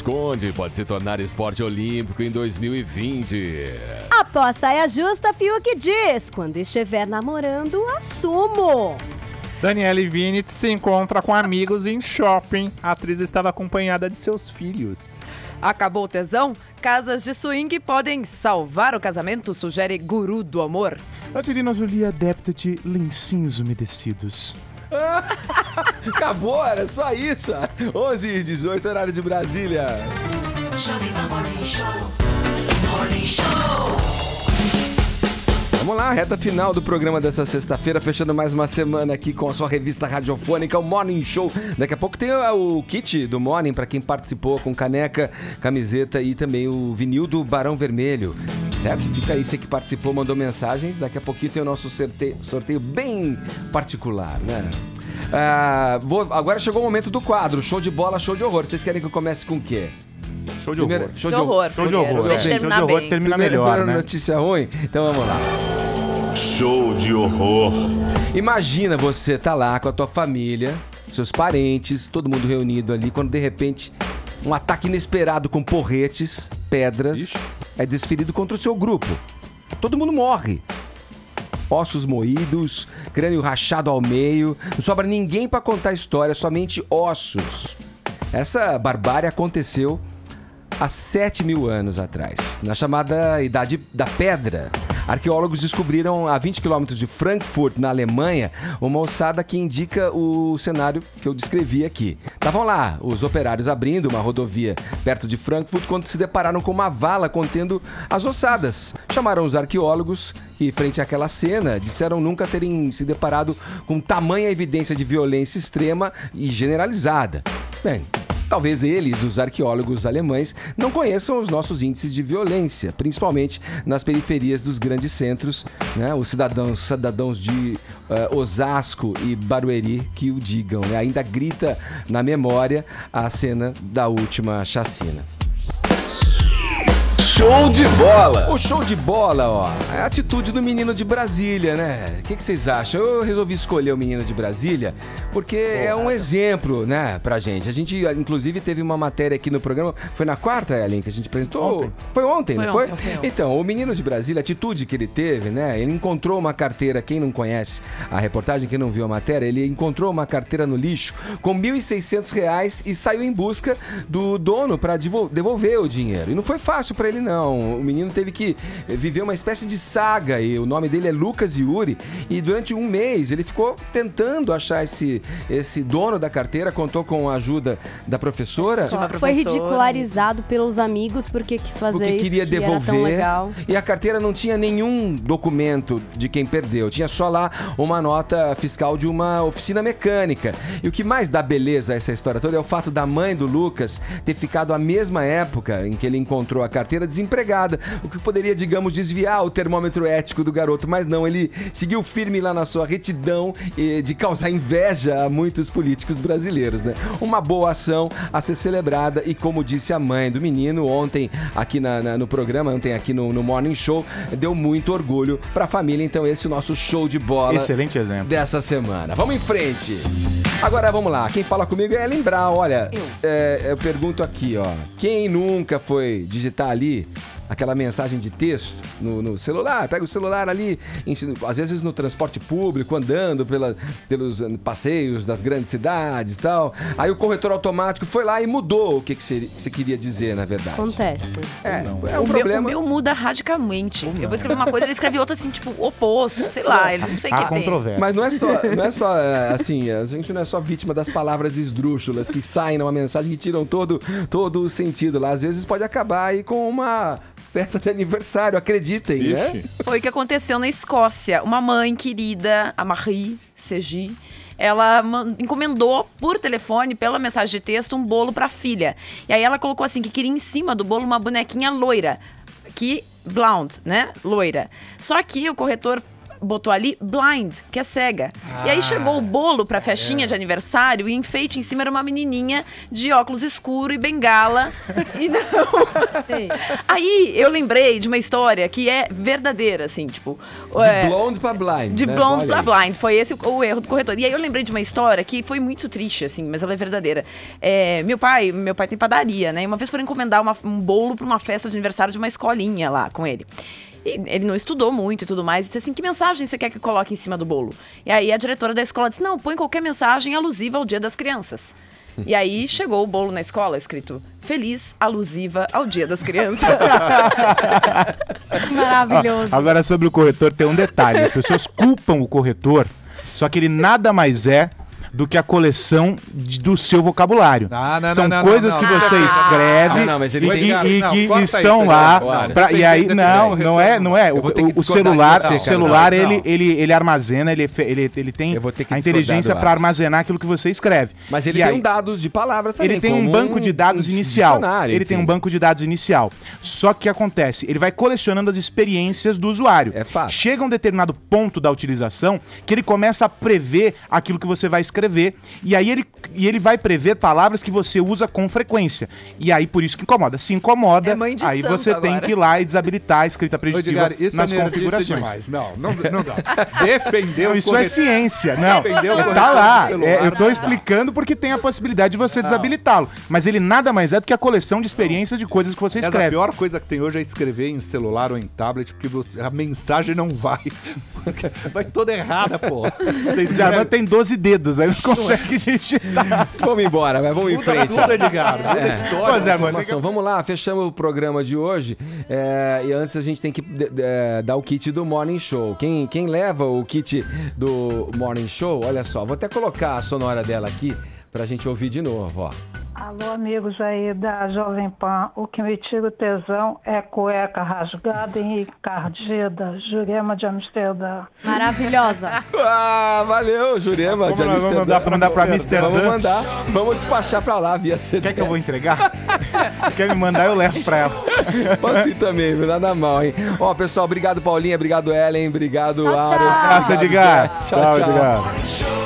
pode se tornar esporte olímpico em 2020. Após saia justa, Fiuk diz: quando estiver namorando, assumo. Daniele Vinitz se encontra com amigos em shopping. A atriz estava acompanhada de seus filhos. Acabou o tesão? Casas de swing podem salvar o casamento, sugere guru do amor. Angelina Jolie adepta de lencinhos umedecidos. Acabou, era só isso. 11h18, horário de Brasília. Morning Show. Vamos lá, reta final do programa dessa sexta-feira, fechando mais uma semana aqui com a sua revista radiofônica, o Morning Show. Daqui a pouco tem o kit do Morning para quem participou, com caneca, camiseta e também o vinil do Barão Vermelho. Certo? Fica aí, você que participou, mandou mensagens. Daqui a pouquinho tem o nosso sorteio bem particular, né? Agora chegou o momento do quadro, show de bola, show de horror. Vocês querem que eu comece com o quê? Show de horror. Show de horror. Show de horror. Deixa Show de horror termina melhor, Primeira né? notícia ruim, então vamos lá. Show de horror. Imagina você tá lá com a tua família, seus parentes, todo mundo reunido ali, quando de repente um ataque inesperado com porretes, pedras, é desferido contra o seu grupo. Todo mundo morre. Ossos moídos, crânio rachado ao meio, não sobra ninguém pra contar a história, somente ossos. Essa barbárie aconteceu há 7.000 anos atrás, na chamada Idade da Pedra. Arqueólogos descobriram a 20 quilômetros de Frankfurt, na Alemanha, uma ossada que indica o cenário que eu descrevi aqui. Estavam lá os operários abrindo uma rodovia perto de Frankfurt quando se depararam com uma vala contendo as ossadas. Chamaram os arqueólogos que, frente àquela cena, disseram nunca terem se deparado com tamanha evidência de violência extrema e generalizada. Bem, talvez eles, os arqueólogos alemães, não conheçam os nossos índices de violência, principalmente nas periferias dos grandes centros, né? Os cidadãos de Osasco e Barueri que o digam, né? Ainda grita na memória a cena da última chacina. Show de bola! O show de bola, ó, é a atitude do menino de Brasília, né? O que vocês acham? Eu resolvi escolher o menino de Brasília porque é um exemplo, né, pra gente. A gente, inclusive, teve uma matéria aqui no programa, foi na quarta, Ellen, que a gente apresentou? Ontem. Foi ontem, não foi? Ontem. Então, o menino de Brasília, a atitude que ele teve, né? Ele encontrou uma carteira, quem não conhece a reportagem, quem não viu a matéria, ele encontrou uma carteira no lixo com R$ 1.600 e saiu em busca do dono pra devolver o dinheiro. E não foi fácil pra ele, não. O menino teve que viver uma espécie de saga e o nome dele é Lucas Yuri e durante um mês ele ficou tentando achar esse dono da carteira, contou com a ajuda da professora. Foi ridicularizado pelos amigos porque quis fazer porque isso, queria que era devolver tão legal. E a carteira não tinha nenhum documento de quem perdeu, tinha só lá uma nota fiscal de uma oficina mecânica. E o que mais dá beleza a essa história toda é o fato da mãe do Lucas ter ficado à mesma época em que ele encontrou a carteira desempregada, o que poderia, digamos, desviar o termômetro ético do garoto, mas não, ele seguiu firme lá na sua retidão de causar inveja a muitos políticos brasileiros, né? Uma boa ação a ser celebrada e, como disse a mãe do menino ontem aqui no programa, ontem aqui no Morning Show, deu muito orgulho pra família, então esse é o nosso show de bola. Excelente exemplo. Dessa semana. Vamos em frente. Agora vamos lá, quem fala comigo é Ellen Brown. Olha, eu pergunto aqui, ó, quem nunca foi digitar ali aquela mensagem de texto no celular, pega o celular ali, às vezes no transporte público, andando pelos passeios das grandes cidades e tal. Aí o corretor automático foi lá e mudou o que você queria dizer, na verdade. Acontece. É um problema. O meu muda radicalmente. Eu vou escrever uma coisa, ele escreve outra assim, tipo, oposto, sei lá, ele não sei o que tem. Mas não é só assim, a gente não é só vítima das palavras esdrúxulas que saem numa mensagem que tiram todo o sentido lá. Às vezes pode acabar aí com uma festa de aniversário, acreditem, né? Foi o que aconteceu na Escócia. Uma mãe querida, a Marie Segi, ela encomendou por telefone, pela mensagem de texto, um bolo pra filha. E aí ela colocou assim, que queria em cima do bolo uma bonequinha loira. Blonde, né? Loira. Só que o corretor botou ali blind, que é cega. E aí chegou o bolo pra festinha de aniversário e enfeite em cima era uma menininha de óculos escuro e bengala. E não... Aí eu lembrei de uma história que é verdadeira, assim, tipo... De blonde pra blind, De né? blonde pra blind. Foi esse o erro do corretor. E aí eu lembrei de uma história que foi muito triste, assim, mas ela é verdadeira. Meu pai tem padaria, né? E uma vez foram encomendar um bolo pra uma festa de aniversário de uma escolinha lá com ele. E ele não estudou muito e tudo mais. E disse assim, que mensagem você quer que eu coloque em cima do bolo? E aí a diretora da escola disse, não, põe qualquer mensagem alusiva ao Dia das Crianças. E aí chegou o bolo na escola escrito, feliz, alusiva ao Dia das Crianças. Maravilhoso. Agora sobre o corretor tem um detalhe. As pessoas culpam o corretor, só que ele nada mais é do que a coleção do seu vocabulário. São coisas que você escreve e que estão lá. E aí, não é. O celular ele armazena, ele tem a inteligência para armazenar aquilo que você escreve. Mas ele tem dados de palavras também. Ele tem um banco de dados inicial. Ele tem um banco de dados inicial. Só que acontece, ele vai colecionando as experiências do usuário. É fácil. Chega um determinado ponto da utilização que ele começa a prever aquilo que você vai escrever. escrever. E aí ele vai prever palavras que você usa com frequência. E aí por isso que incomoda. Se incomoda, aí você tem que ir lá e desabilitar a escrita preditiva nas configurações. Demais. Não dá. Defendeu isso é ciência. Não, tá lá. Eu tô explicando porque tem a possibilidade de você desabilitá-lo. Mas ele nada mais é do que a coleção de experiências de coisas que você escreve. A pior coisa que tem hoje é escrever em celular ou em tablet, porque a mensagem não vai. Vai toda errada, pô. Já tem 12 dedos, aí não consegue digitar. Vamos embora, vamos em frente. História, vamos lá, fechamos o programa de hoje. E antes a gente tem que dar o kit do Morning Show. Quem leva o kit do Morning Show, olha só, vou até colocar a sonora dela aqui pra gente ouvir de novo, ó. Alô, amigos aí da Jovem Pan. O que me tira o tesão é cueca rasgada e encardida. Jurema de Amsterdã. Maravilhosa. Valeu, Jurema de Amsterdã. Vamos mandar pra Amsterdã. Vamos mandar. Vamos despachar pra lá via CD. Quer que eu vou entregar? Quer me mandar, eu levo pra ela. Posso ir também, nada mal, hein? Ó, pessoal, obrigado, Paulinha. Obrigado, Ellen. Obrigado, Aros. Tchau, Edgar. Tchau.